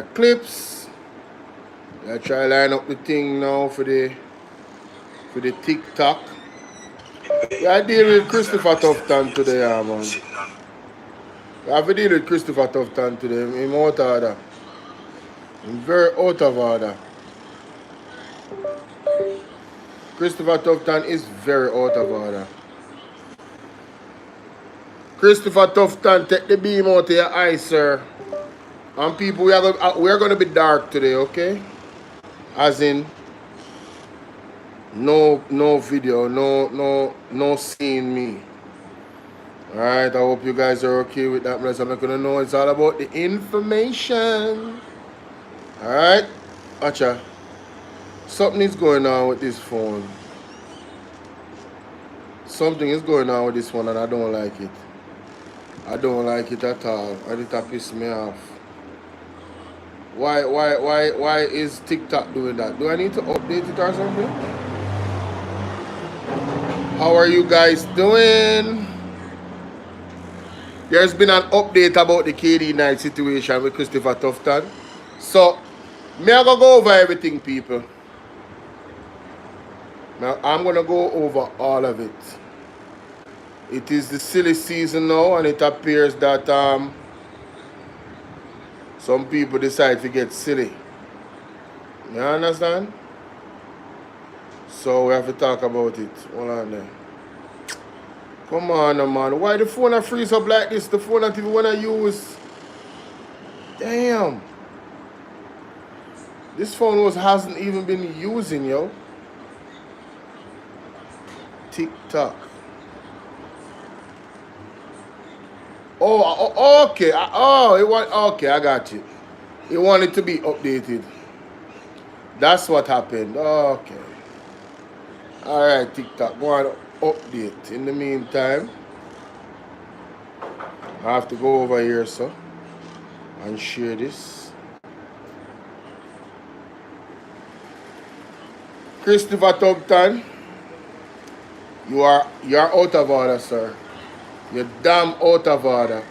Clips. I try line up the thing now for the TikTok. Yeah, I deal with Christopher Tuftton today, man. I have to deal with Christopher Tuftton today. I'm out of order. I'm very out of order. Christopher Tuftton is very out of order. Christopher Tuftton, take the beam out of your eye, sir. And people, we are going to be dark today, okay? As in, no video, no seeing me. Alright, I hope you guys are okay with that. I'm not gonna know it's all about the information. Alright? Acha. Something is going on with this phone. Something is going on with this one and I don't like it. I don't like it at all. And it pisses me off. Why is TikTok doing that? Do I need to update it or something? How are you guys doing? There's been an update about the KD night situation with Christopher Tuftton. So, me I gonna go over everything, people. Now, I'm gonna go over all of it. It is the silly season now, and it appears that some people decide to get silly. You understand? So we have to talk about it. Hold on there. Come on, man. Why the phone freeze up like this? The phone not even wanna use. Damn. This phone hasn't even been using, yo. TikTok. Oh, okay. Okay, I got you. It wanted to be updated. That's what happened. Okay. Alright, TikTok. Go on, update. In the meantime, I have to go over here, so, and share this. Christopher Tuftton, you're out of order, sir. You're damn out of order.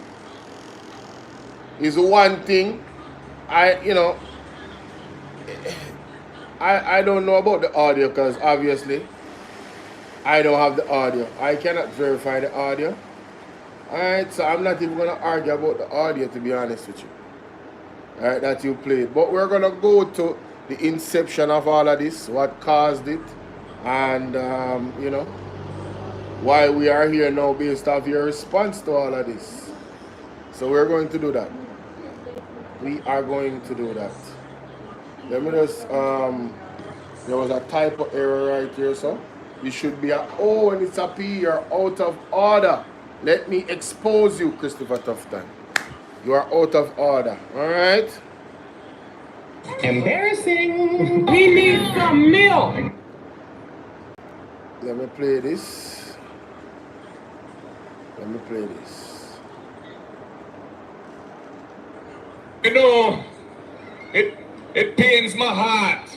Is one thing I don't know about the audio because obviously I don't have the audio. I cannot verify the audio. Alright, so I'm not even gonna argue about the audio, to be honest with you. Alright, that you played. But we're gonna go to the inception of all of this, what caused it, and why we are here now based off your response to all of this. So we're going to do that. We are going to do that. Let me just, there was a typo error right here, so you should be a O and it's a P, you're out of order. Let me expose you, Christopher Tuftton. You are out of order, all right? Embarrassing. We need some milk. Let me play this. Let me play this. You know, it pains my heart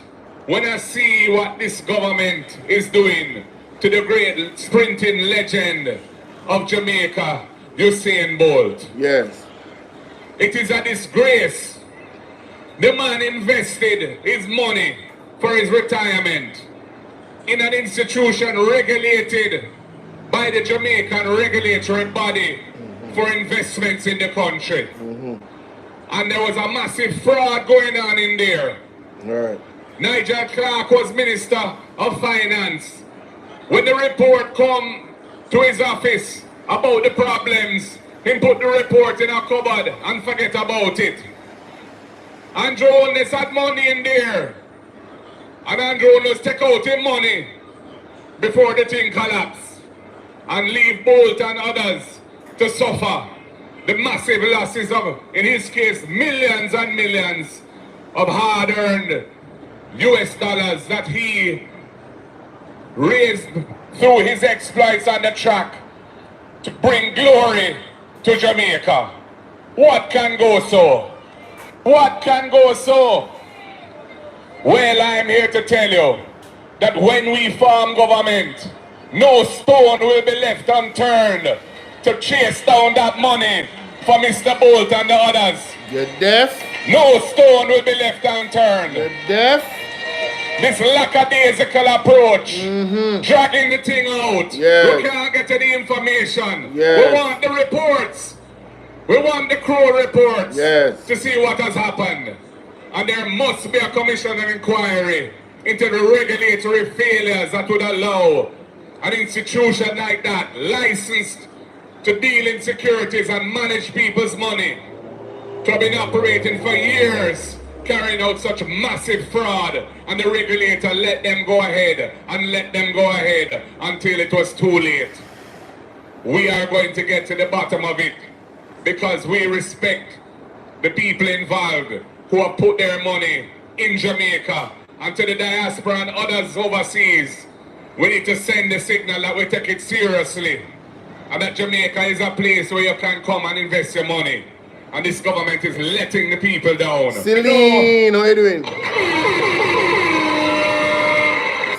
when I see what this government is doing to the great sprinting legend of Jamaica, Usain Bolt. Yes. It is a disgrace. The man invested his money for his retirement in an institution regulated by the Jamaican regulatory body for investments in the country. And there was a massive fraud going on in there. Right. Nigel Clark was Minister of Finance. When the report come to his office about the problems, he put the report in a cupboard and forget about it. Andrew Holness had money in there. And Andrew Holness take out his money before the thing collapsed and leave Bolt and others to suffer the massive losses of, in his case, millions and millions of hard-earned US dollars that he raised through his exploits on the track to bring glory to Jamaica. What can go so? What can go so? Well, I'm here to tell you that when we form government, no stone will be left unturned to chase down that money for Mr. Bolt and the others. You're deaf. No stone will be left unturned. You're deaf. This lackadaisical approach, dragging the thing out. Yes. We can't get to the information. Yes. We want the reports. We want the crew reports Yes. to see what has happened. And there must be a commission and inquiry into the regulatory failures that would allow an institution like that, licensed to deal in securities and manage people's money, to have been operating for years, carrying out such massive fraud, and the regulator let them go ahead and let them go ahead until it was too late. We are going to get to the bottom of it because we respect the people involved who have put their money in Jamaica, and to the diaspora and others overseas. We need to send the signal that we take it seriously and that Jamaica is a place where you can come and invest your money. And this government is letting the people down. Celine, how you doing?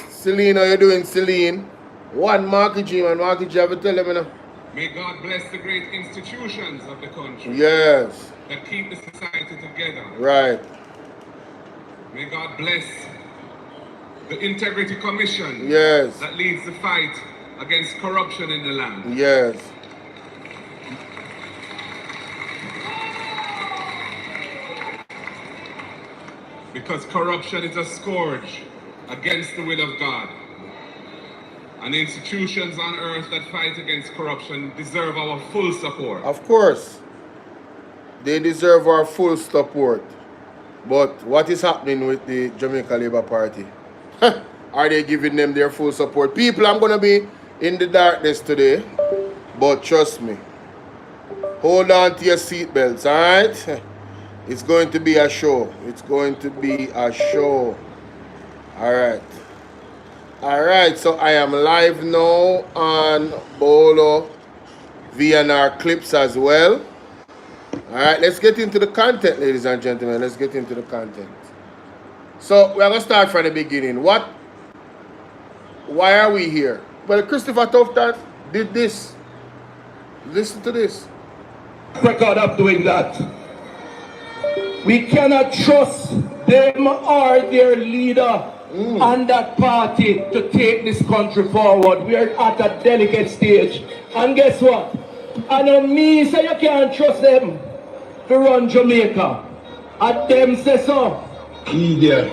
Celine, how you doing, Celine? One Marky G, man. Marky G, have to tell them, you know. May God bless the great institutions of the country. Yes. That keep the society together. Right. May God bless the Integrity Commission. Yes. That leads the fight against corruption in the land. Yes. Because corruption is a scourge against the will of God. And the institutions on earth that fight against corruption deserve our full support. Of course. They deserve our full support. But what is happening with the Jamaica Labour Party? Are they giving them their full support? People, I'm going to be in the darkness today. But trust me. Hold on to your seatbelts, alright? It's going to be a show. It's going to be a show. Alright. Alright, so I am live now on Bolo Bvrclips as well. Alright, let's get into the content, ladies and gentlemen. Let's get into the content. So, we're going to start from the beginning. Why are we here? Well, Christopher Tuftton did this. Listen to this. Record of doing that. We cannot trust them or their leader and that party to take this country forward. We are at a delicate stage. And guess what? And on me say you can't trust them to run Jamaica. And them say so. Idiot.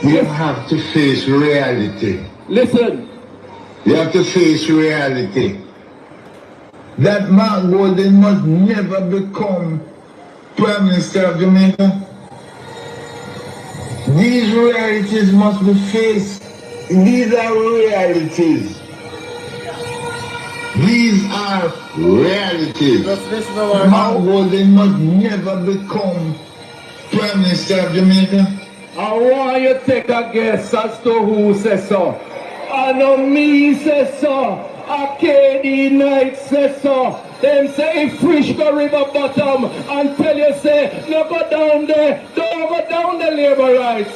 You have to face reality. Listen. You have to face reality. That Mark Golden must never become Prime Minister of Jamaica. These realities must be faced. These are realities. These are realities. Mark Golden must never become Prime Minister of Jamaica. I want you to take a guess as to who says so. I know me says so. A KD Knight says so. Them say if fish go river bottom and tell you say no go down there, don't go down the labor rights.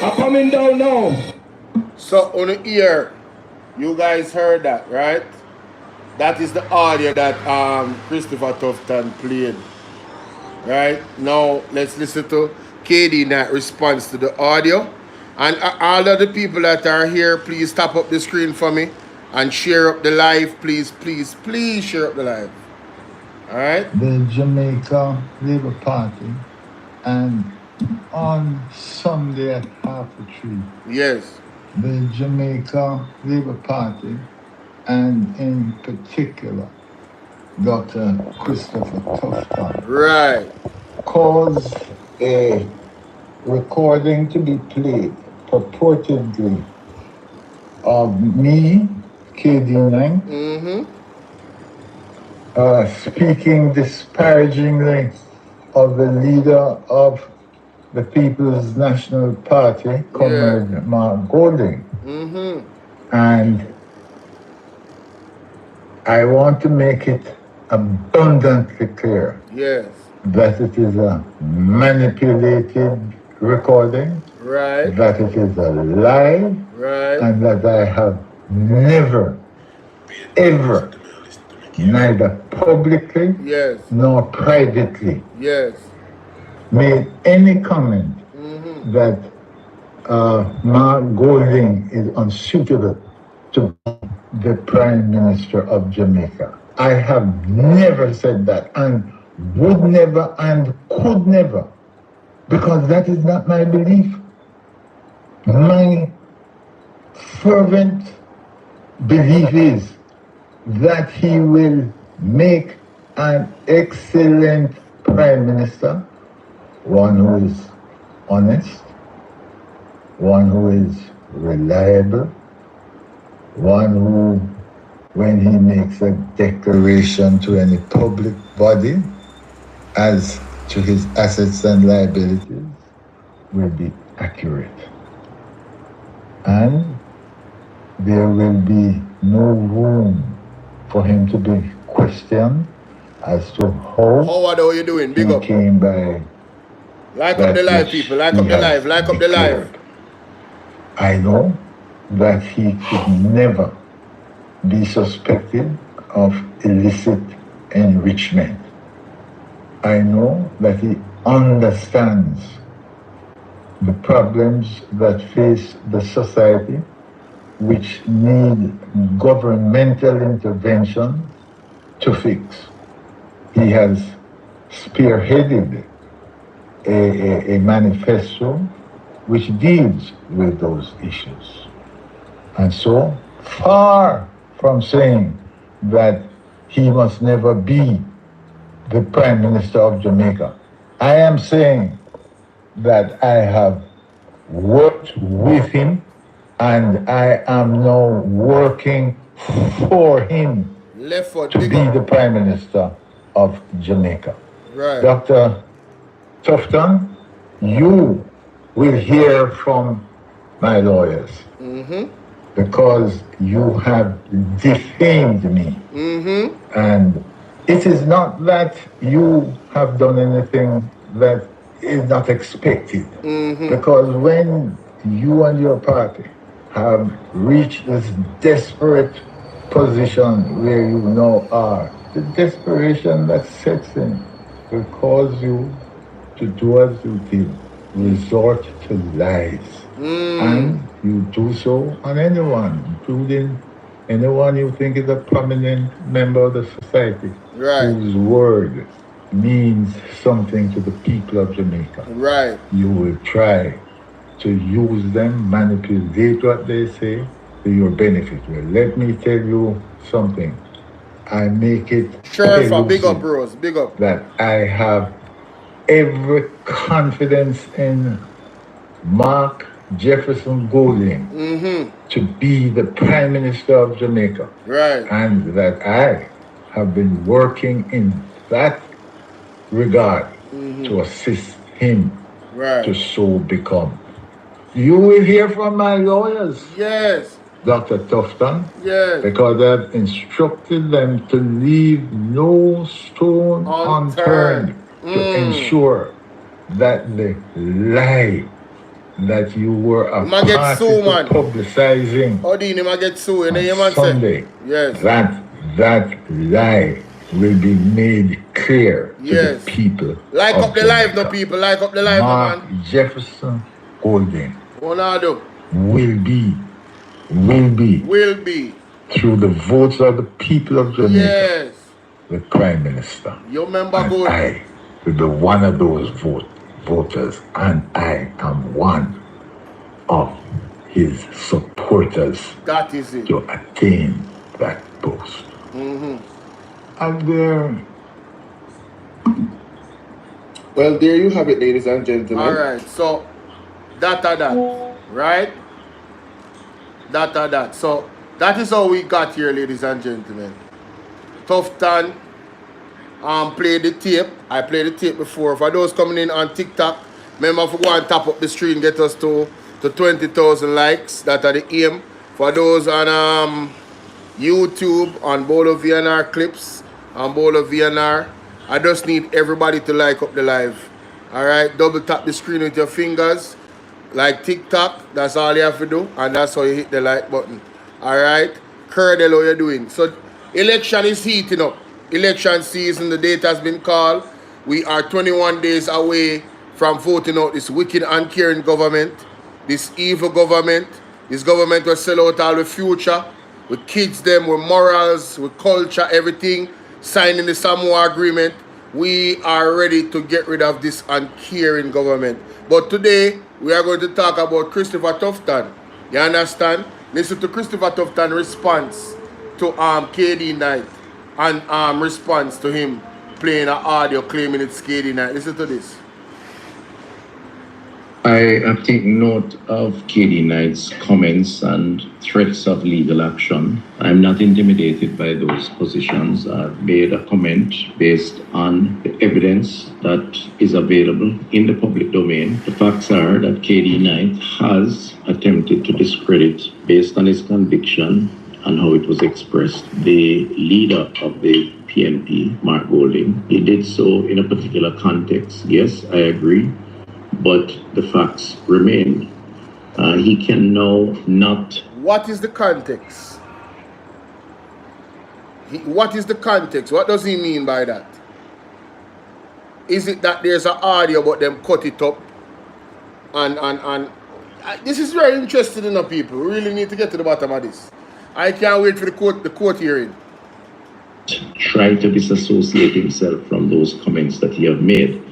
I'm coming down now. So on the ear, you guys heard that, right? That is the audio that Christopher Tuftton played. Right? Now let's listen to KD Knight response to the audio. And all of the people that are here, please tap up the screen for me and share up the live. Please, please, please share up the live. Alright? The Jamaica Labour Party, and on Sunday at 3:30. Yes. The Jamaica Labour Party, and in particular, Dr. Christopher Tuftton. Right. Caused a recording to be played, purportedly, of me, KD9, speaking disparagingly of the leader of the People's National Party, Comrade Mark Golding. And I want to make it abundantly clear that it is a manipulated recording, that it is a lie, and that I have never, ever neither publicly nor privately made any comment that Mark Golding is unsuitable to be the Prime Minister of Jamaica. I have never said that and would never and could never, because that is not my belief. My fervent belief is that he will make an excellent Prime Minister, one who is honest, one who is reliable, one who, when he makes a declaration to any public body as to his assets and liabilities, will be accurate. And there will be no room for him to be questioned as to how Howard, how you doing? Big up. Came by like up the live, people. Like up the live. Like up the live. I know that he could never be suspected of illicit enrichment. I know that he understands the problems that face the society, which need governmental intervention to fix. He has spearheaded a manifesto which deals with those issues. And so, far from saying that he must never be the Prime Minister of Jamaica, I am saying that I have worked with him and I am now working for him to be the Prime Minister of Jamaica. Right. Dr. Tuftton, you will hear from my lawyers because you have defamed me. And it is not that you have done anything that is not expected. Because when you and your party have reached this desperate position where you now are, the desperation that sets in will cause you to do as you did, resort to lies. And you do so on anyone, including anyone you think is a prominent member of the society, whose word means something to the people of Jamaica. Right. You will try to use them, manipulate what they say to your benefit. Well, let me tell you something. I make it Sheriff, big up, bros, big up. That I have every confidence in Mark Jefferson Golding to be the Prime Minister of Jamaica. Right. And that I have been working in that regard to assist him to so become. You will hear from my lawyers. Yes. Dr. Tuftton. Yes. Because I've instructed them to leave no stone unturned to ensure that the lie that you were a party to publicizing on Sunday, that lie will be made clear to the people. Like up the live, no people. Like up the live, Mark man. Jefferson Golding Ronaldo will be through the votes of the people of Jamaica, the Prime Minister. You remember and I will be one of those voters, and I am one of his supporters. That is it. To attain that post. And there. Well, there you have it, ladies and gentlemen. All right, so that, right? That. So that is how we got here, ladies and gentlemen. Tuftton played the tape. I played the tape before. For those coming in on TikTok, remember to go and tap up the stream, get us to 20,000 likes. That are the aim. For those on YouTube, on Bvrclips, on Bvrclips, I just need everybody to like up the live. Alright, double tap the screen with your fingers. Like TikTok, that's all you have to do. And that's how you hit the like button. Alright, Curdle, how you doing? So Election is heating up. Election season, the date has been called. We are 21 days away from voting out this wicked and caring government, this evil government. This government will sell out all the future, with kids them, with morals, with culture, everything, signing the Samoa agreement. We are ready to get rid of this uncaring government. But today, we are going to talk about Christopher Tuftton. You understand? Listen to Christopher Tuftton's response to KD Knight and response to him playing an audio claiming it's KD Knight. Listen to this. I have taken note of KD Knight's comments and threats of legal action. I'm not intimidated by those positions. I've made a comment based on the evidence that is available in the public domain. The facts are that KD Knight has attempted to discredit, based on his conviction and how it was expressed, the leader of the PNP, Mark Golding. He did so in a particular context. Yes, I agree. But the facts remain. He can now not... What is the context? What is the context? What does he mean by that? Is it that there's an audio but them cut it up? And this is very interesting, you know, people. We really need to get to the bottom of this. I can't wait for the court hearing. Try to disassociate himself from those comments that he have made,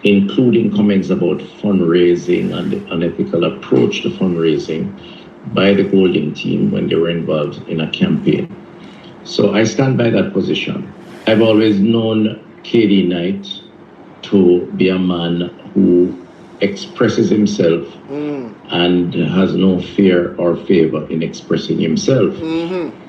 including comments about fundraising and the unethical approach to fundraising by the Golding team when they were involved in a campaign. So I stand by that position. I've always known KD Knight to be a man who expresses himself and has no fear or favor in expressing himself.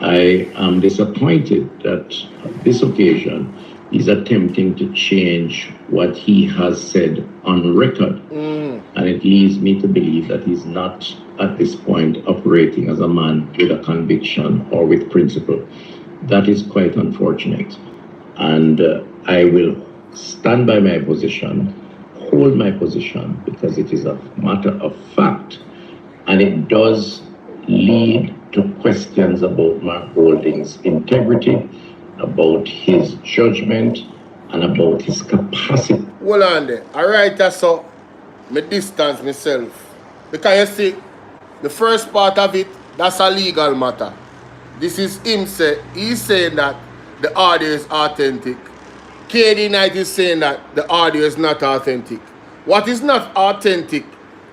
I am disappointed that on this occasion he's attempting to change what he has said on record. And it leads me to believe that he's not at this point operating as a man with a conviction or with principle. That is quite unfortunate. And I will stand by my position, hold my position, because it is a matter of fact. And it does lead to questions about Mark Golding's integrity, about his judgment, and about his capacity. Hold on there. Alright, that's so me distance myself. Because you see, the first part of it, that's a legal matter. This is him say, he's saying that the audio is authentic. KD Knight is saying that the audio is not authentic. What is not authentic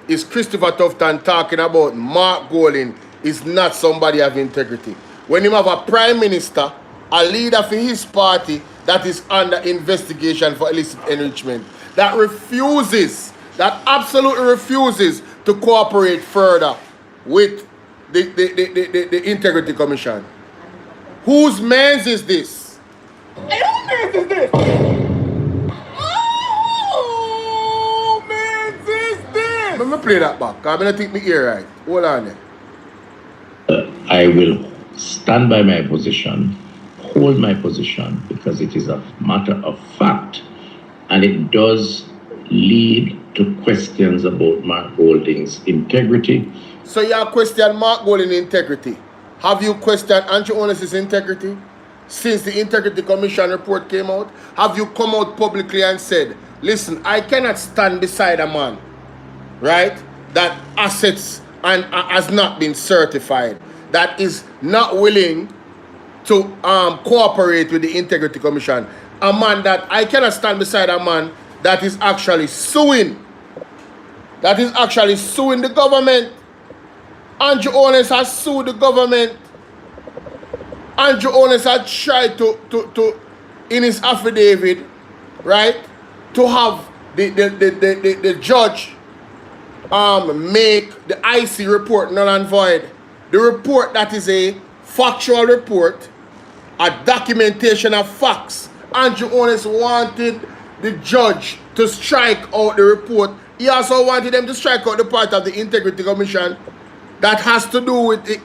is Christopher Tuftton talking about Mark Golding is not somebody of integrity. When you have a prime minister, a leader for his party that is under investigation for illicit enrichment, that refuses, that absolutely refuses to cooperate further with the Integrity Commission. Whose man's is this? Whose man's is this? Oh, man's is this? Let me play that back, because I'm going to take my ear right. Hold on there. I will stand by my position, hold my position, because it is a matter of fact, and it does lead to questions about Mark Golding's integrity. So you question Mark Golding's integrity. Have you questioned Andrew Onas's integrity since the Integrity Commission report came out? Have you come out publicly and said, listen, I cannot stand beside a man, right, that assets and has not been certified, that is not willing to cooperate with the Integrity Commission, a man that I cannot stand beside a man that is actually suing, the government. Andrew Ones has sued the government. Andrew Ones had tried to in his affidavit, right, to have the judge make the IC report null and void. The report that is a factual report, a documentation of facts. Andrew Ones wanted the judge to strike out the report. He also wanted them to strike out the part of the Integrity Commission that has to do with the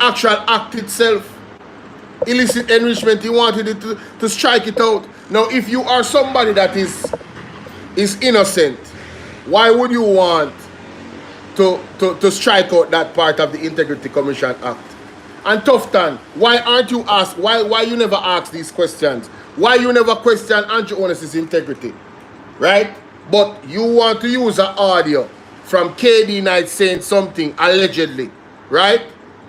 actual act itself. Illicit enrichment, he wanted it to strike it out. Now, if you are somebody that is innocent, why would you want to strike out that part of the Integrity Commission Act? And Tuftton, why aren't you asked? Why you never ask these questions? Why you never question Andrew Honest's integrity? Right? But you want to use an audio from KD Knight saying something allegedly. Right?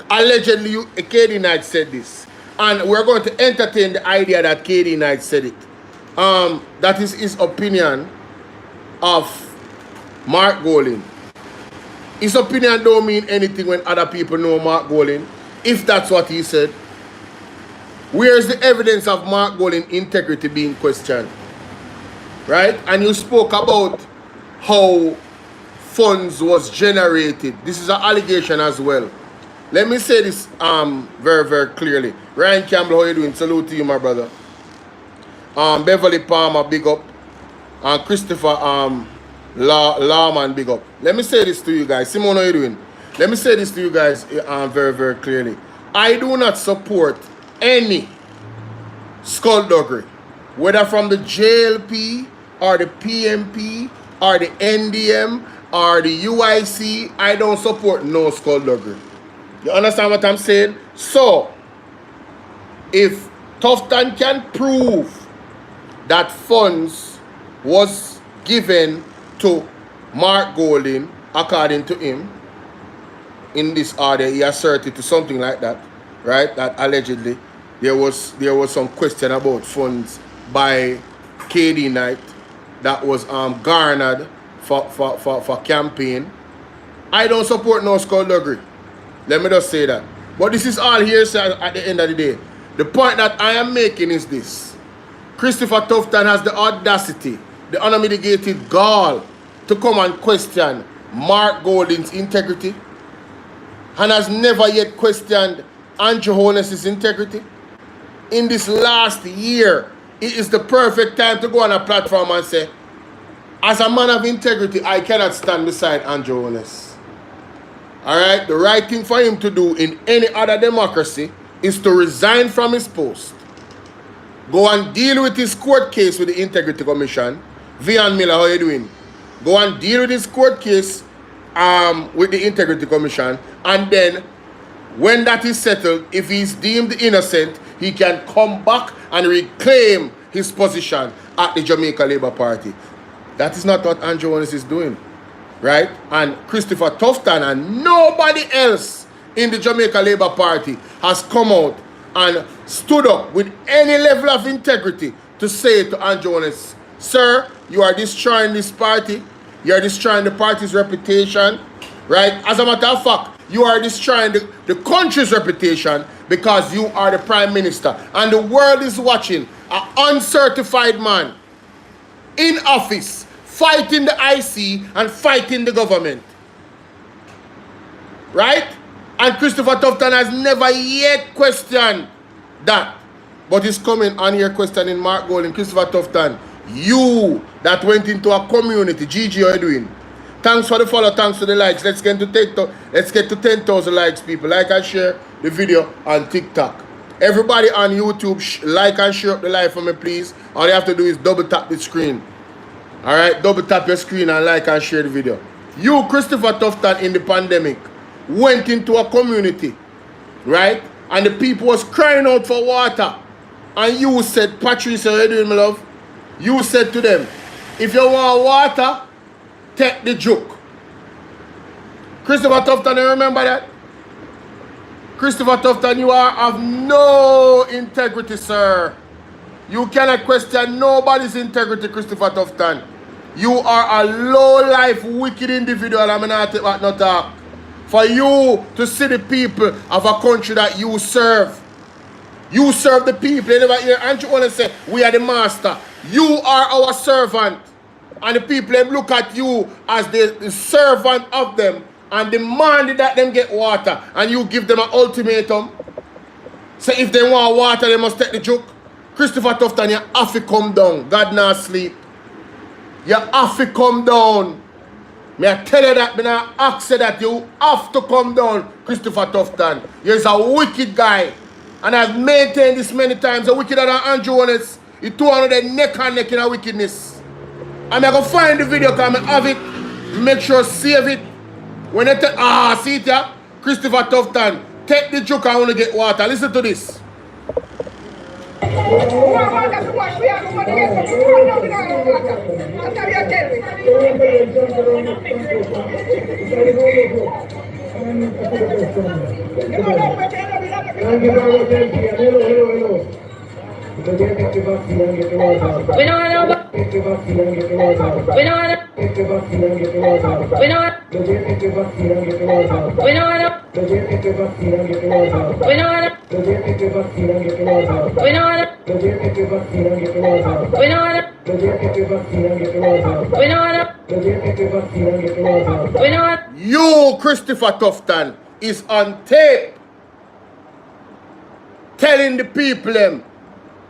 Allegedly, KD Knight said this. And we're going to entertain the idea that KD Knight said it. That is his opinion of Mark Golding. His opinion don't mean anything when other people know Mark Golding, if that's what he said. Where's the evidence of Mark Golding's integrity being questioned? Right? And you spoke about how funds was generated. This is an allegation as well. Let me say this very, very clearly. Ryan Campbell, how you doing? Salute to you, my brother. Beverly Palmer, big up. And Christopher Lawman, big up. Let me say this to you guys. Simone, how you doing? Let me say this to you guys very, very clearly. I do not support any skullduggery, whether from the JLP or the PMP or the NDM or the UIC. I don't support no skullduggery. You understand what I'm saying? So, if Tuftton can prove that funds was given to Mark Golding, according to him, in this order, he asserted to something like that, right? That allegedly there was some question about funds by KD Knight that was garnered for campaign. I don't support no skullduggery. Let me just say that. But this is all hearsay at the end of the day. The point that I am making is this. Christopher Tuftton has the audacity, the unmitigated gall to come and question Mark Golding's integrity and has never yet questioned Andrew Honest's integrity. In this last year, it is the perfect time to go on a platform and say, as a man of integrity, I cannot stand beside Andrew Honest. Alright, the right thing for him to do in any other democracy is to resign from his post. Go and deal with his court case with the Integrity Commission. Vian Miller, how you doing? Go and deal with his court case with the Integrity Commission. And then, when that is settled, if he's deemed innocent, he can come back and reclaim his position at the Jamaica Labour Party. That is not what Andrew Honest is doing. Right? And Christopher Tuftton and nobody else in the Jamaica Labour Party has come out and stood up with any level of integrity to say to Andrew Honest, sir, you are destroying this party. You are destroying the party's reputation. Right? As a matter of fact, you are destroying the country's reputation because you are the Prime Minister. And the world is watching an uncertified man in office fighting the IC and fighting the government. Right? And Christopher Tuftton has never yet questioned that. But he's coming on here questioning Mark Golding. Christopher Tuftton, you that went into a community. Gigi, how you doing? Thanks for the follow, thanks for the likes. Let's get to 10,000 likes, people. Like and share the video on TikTok. Everybody on YouTube, like and share up the live for me, please. All you have to do is double tap the screen. Alright, double tap your screen and like and share the video. You, Christopher Tuftton, in the pandemic, went into a community, right? And the people was crying out for water. And you said, Patrice, how you doing, my love? You said to them, if you want water, take the joke. Christopher Tuftton, you remember that? Christopher Tuftton, you are of no integrity, sir. You cannot question nobody's integrity, Christopher Tuftton. You are a low-life, wicked individual. I'm not take that no talk. For you to see the people of a country that you serve. You serve the people. You never hear Andrew Honest say, we are the master. You are our servant. And the people them look at you as the servant of them and demand that them get water. And you give them an ultimatum. So if they want water, they must take the joke. Christopher Tuftton, you have to come down. God not sleep. You have to come down. May I tell you that, may I ask you that you have to come down, Christopher Tuftton. You're a wicked guy. And I've maintained this many times. A wickeder than Andrew Honest. He 200 neck and neck in a wickedness. I'm going to find the video because I have it. Make sure save it. When I tell, see it here? Christopher Tuftton take the joke, I want to get water. Listen to this. We don't want to. We don't want. We don't want. We don't want. We don't want. We don't want. You, Christopher Tuftton, is on tape telling the people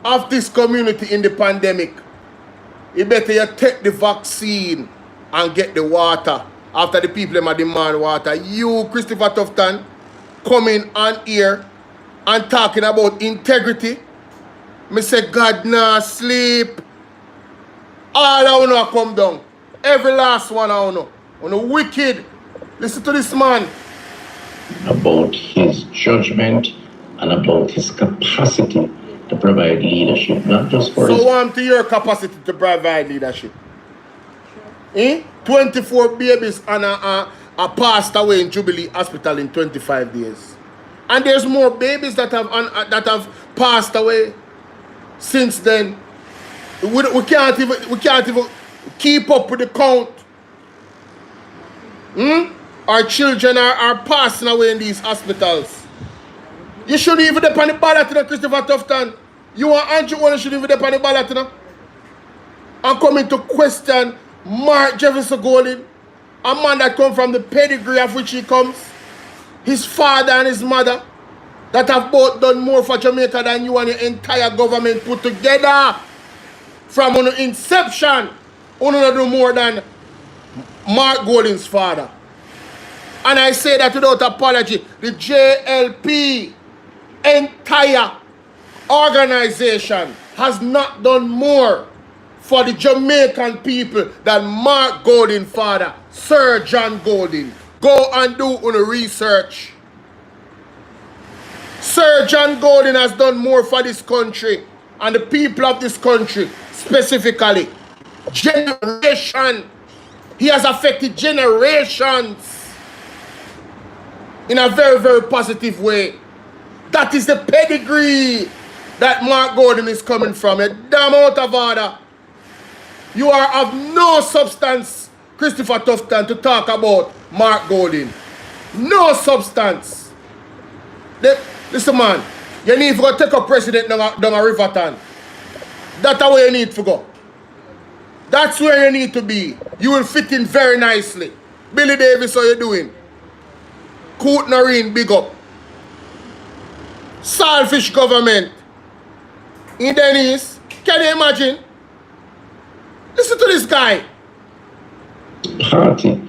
of this community in the pandemic, you better you take the vaccine and get the water after the people them demand water. You, Christopher Tuftton, coming on here and talking about integrity. Me say God nah sleep. All I wanna come down. Every last one I wanna. On the wicked. Listen to this man. About his judgment and about his capacity to provide leadership, not just for his... So on to your capacity to provide leadership. 24 babies and a passed away in Jubilee Hospital in 25 days. And there's more babies that have passed away since then. We can't even keep up with the count. Our children are passing away in these hospitals. You shouldn't even depend on the ballot, Christopher Tuftton. You and Andrew Owen shouldn't even depend on the ballot. I'm coming to question Mark Jefferson Golding, a man that comes from the pedigree of which he comes. His father and his mother, that have both done more for Jamaica than you and your entire government put together. From inception, you don't do more than Mark Golding's father. And I say that without apology. The JLP entire organization has not done more for the Jamaican people than Mark Golding's father, Sir John Golding. Go and do research. Sir John Golding has done more for this country and the people of this country specifically. Generation. He has affected generations in a very, very positive way. That is the pedigree that Mark Golding is coming from. A damn out of order. You are of no substance, Christopher Tuftton, to talk about Mark Golding. No substance. Listen, man, you need to go take a president down a Riverton. That's where you need to go. That's where you need to be. You will fit in very nicely. Billy Davis, how you doing? Coot Noreen, big up. Salfish government. In Dennis, can you imagine? Listen to this guy. Party,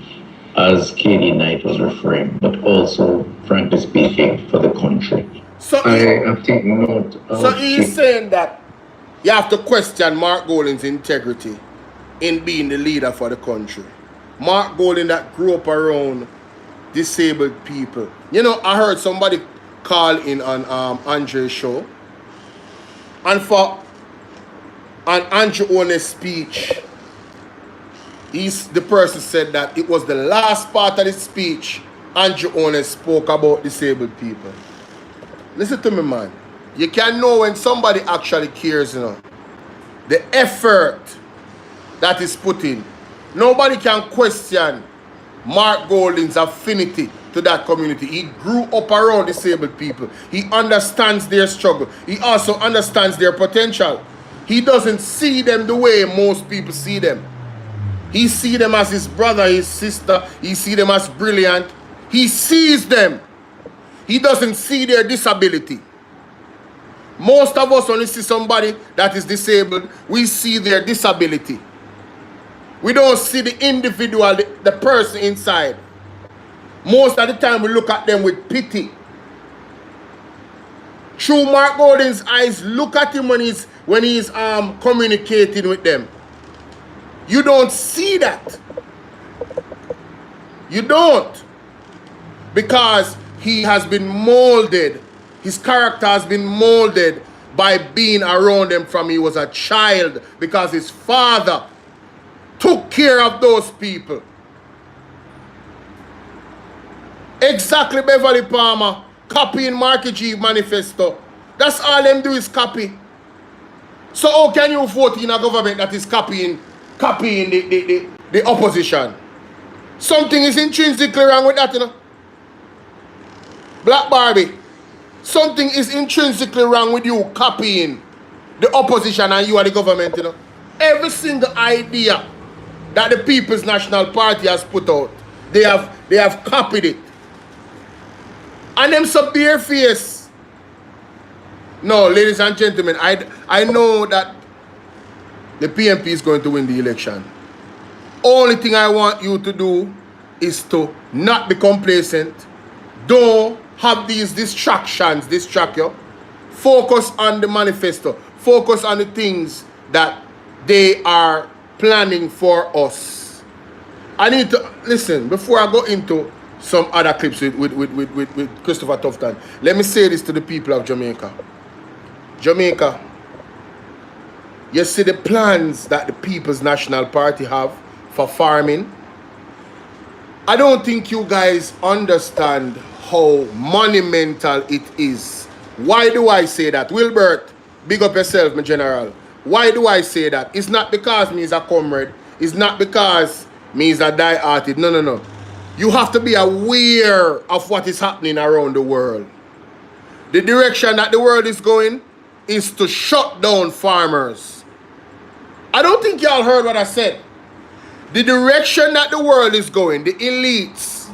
as KD Knight was referring, but also, frankly speaking, for the country. So I have taken note of... So he's saying that you have to question Mark Golding's integrity in being the leader for the country. Mark Golding that grew up around disabled people. You know, I heard somebody call in on Andre's show, and for an Andrew Owen's speech, the person said that it was the last part of the speech Andrew Owen spoke about disabled people. Listen to me, man. You can know when somebody actually cares, you know. The effort that is put in. Nobody can question Mark Golding's affinity to that community. He grew up around disabled people. He understands their struggle. He also understands their potential. He doesn't see them the way most people see them. He sees them as his brother, his sister. He sees them as brilliant. He sees them. He doesn't see their disability. Most of us, when we see somebody that is disabled, we see their disability. We don't see the individual, the person inside. Most of the time, we look at them with pity. Through Mark Golding's eyes, look at him when he's communicating with them. You don't see that. You don't. Because he has been molded. His character has been molded by being around them from he was a child, because his father took care of those people. Exactly, Beverly Palmer, copying Marky G manifesto. That's all them do is copy. So how can you vote in a government that is copying the opposition? Something is intrinsically wrong with that, you know. Black Barbie, something is intrinsically wrong with you copying the opposition and you are the government, you know. Every single idea that the People's National Party has put out, they have copied it. And them so bare face. No, ladies and gentlemen, I know that the PNP is going to win the election. Only thing I want you to do is to not be complacent. Don't have these distractions distract you. Focus on the manifesto. Focus on the things that they are planning for us. I need to listen before I go into some other clips with Christopher Tuftton. Let me say this to the people of Jamaica. Jamaica, you see the plans that the People's National Party have for farming. I don't think you guys understand how monumental it is. Why do I say that? Wilbert, big up yourself, my general. Why do I say that? It's not because me is a comrade. It's not because me is a die-hearted. No, no, no. You have to be aware of what is happening around the world. The direction that the world is going is to shut down farmers. I don't think y'all heard what I said. The direction that the world is going, the elites,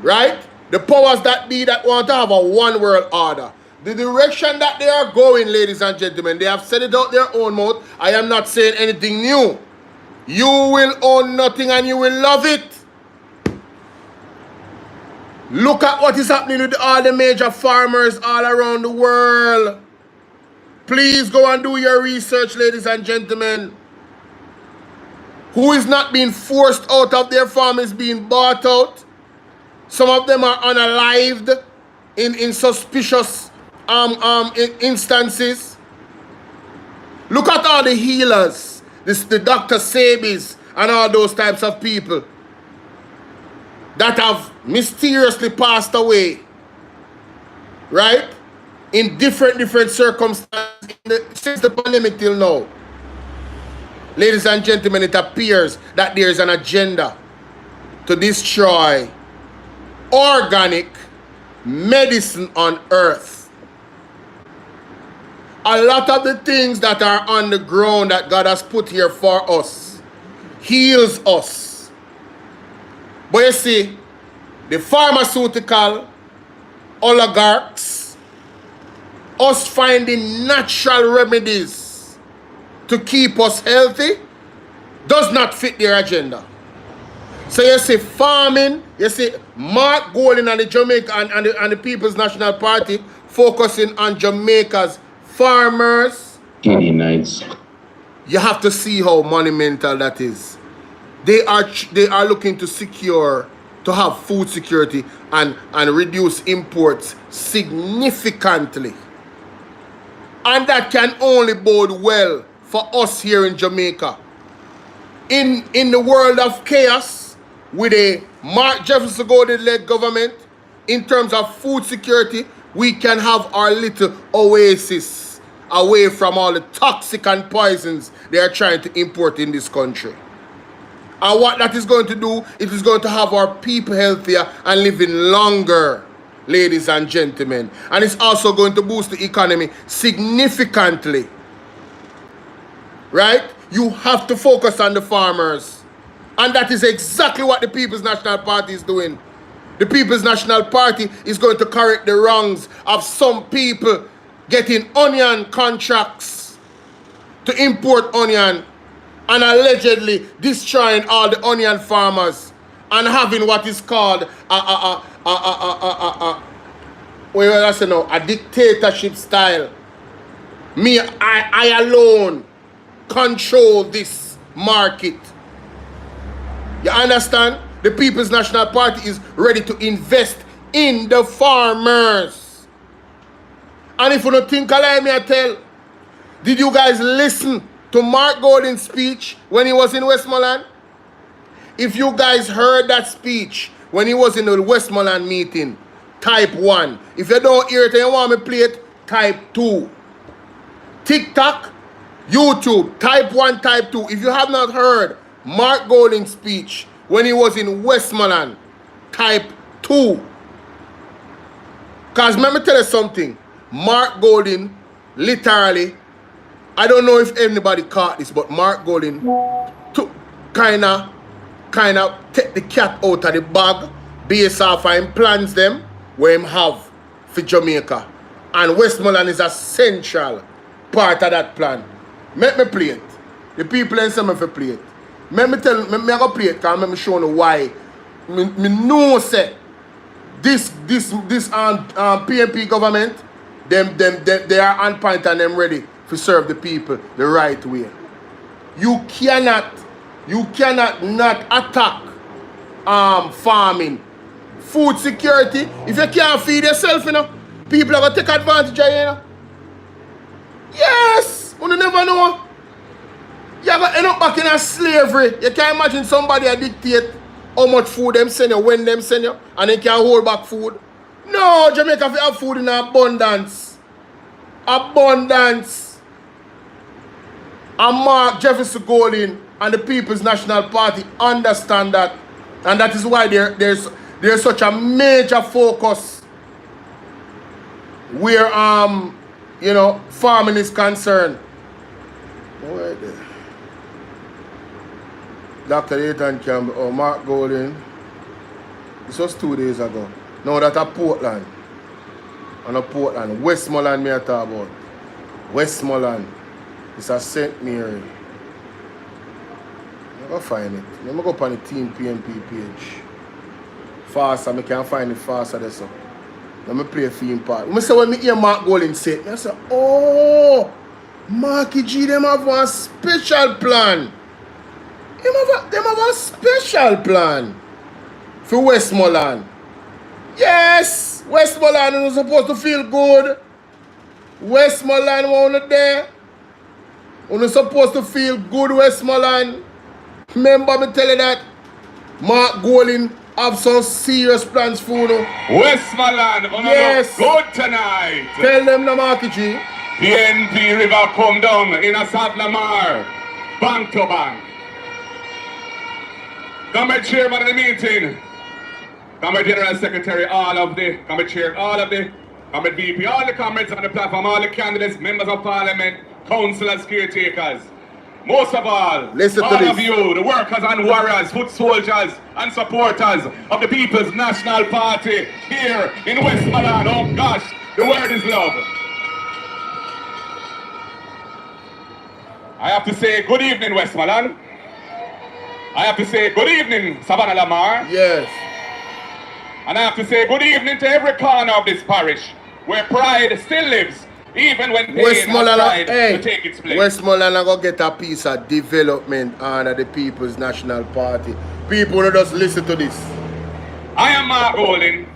right? The powers that be that want to have a one world order. The direction that they are going, ladies and gentlemen, they have said it out their own mouth. I am not saying anything new. You will own nothing and you will love it. Look at what is happening with all the major farmers all around the world. Please go and do your research, ladies and gentlemen. Who is not being forced out of their farm is being bought out. Some of them are unalived in suspicious instances. Look at all the healers, the Dr. Sabis and all those types of people that have mysteriously passed away, right? In different circumstances since the pandemic till now. Ladies and gentlemen, it appears that there is an agenda to destroy organic medicine on earth. A lot of the things that are on the ground that God has put here for us heals us. But you see, the pharmaceutical oligarchs, us finding natural remedies to keep us healthy, does not fit their agenda. So you see farming, you see Mark Golding and the Jamaica and the People's National Party focusing on Jamaica's farmers. Nights. You have to see how monumental that is. They are looking to have food security and reduce imports significantly. And that can only bode well for us here in Jamaica. In the world of chaos, with a Mark Jefferson Gordon-led government, in terms of food security, we can have our little oasis away from all the toxic and poisons they are trying to import in this country. And what that is going to do, it is going to have our people healthier and living longer, ladies and gentlemen. And it's also going to boost the economy significantly. Right? You have to focus on the farmers. And that is exactly what the People's National Party is doing. The People's National Party is going to correct the wrongs of some people getting onion contracts to import onion and allegedly destroying all the onion farmers and having what is called a dictatorship style. I alone control this market. You understand? The People's National Party is ready to invest in the farmers. And if you don't think allow me, I tell, did you guys listen to Mark Gordon's speech when he was in Westmoreland? If you guys heard that speech when he was in the Westmoreland meeting, type 1. If you don't hear it and you want me to play it, type 2. TikTok, YouTube, type 1, type 2. If you have not heard Mark Gordon's speech when he was in Westmoreland, type 2. Because let me tell you something. Mark Gordon, literally, I don't know if anybody caught this, but Mark Gordon took kind of take the cat out of the bag based off of him plans them where him have for Jamaica. And Westmoreland is a central part of that plan. Let me play it. The people in some of play it. Let me tell me I go play it because I'm showing you why. Me know say this PNP government, they are on point and them ready to serve the people the right way. You cannot not attack farming, food security. If you can't feed yourself, you know, people are gonna take advantage of you, you know. Yes, you never know. You're gonna end up back in a slavery. You can't imagine somebody a dictate how much food them send you, when them send you, and they can't hold back food. No, Jamaica have food in abundance. Abundance. And Mark Jefferson Golding and the People's National Party understand that. And that is why there's such a major focus where you know, farming is concerned. Where there? Dr. Ethan Campbell, oh, Mark Golding. This was 2 days ago. Now that at Portland. And a Portland. Westmoreland me I talk about. Westmoreland. It's a St. Mary. I'm going to find it. Let me go up on the Team PNP page. Faster, I can find it faster there, so. Let me play a theme part. I say when I hear Mark Golding say it, I say, oh, Marky G, them have a special plan. Them have a special plan for Westmoreland. Yes, Westmoreland is supposed to feel good. Westmoreland one there. You're supposed to feel good, Westmoreland. Remember me tell you that Mark Golding have some serious plans for you. Westmoreland, yes. Good tonight. Tell them the Marky G. PNP River come down in a South Lamar. Bank to bank. Come chairman of the meeting. Come General Secretary, come chair, all of the, come VP, all the comrades on the platform, all the candidates, members of parliament, councillors, caretakers. Most of all, listen all of you, the workers and warriors, foot soldiers and supporters of the People's National Party here in Westmoreland. Oh gosh, the word is love. I have to say good evening, Westmoreland. I have to say good evening, Savannah Lamar. Yes. And I have to say good evening to every corner of this parish where pride still lives, even when pain has tried to take its place. Westmoreland are going to get a piece of development under the People's National Party. People will just listen to this. I am Mark Golding,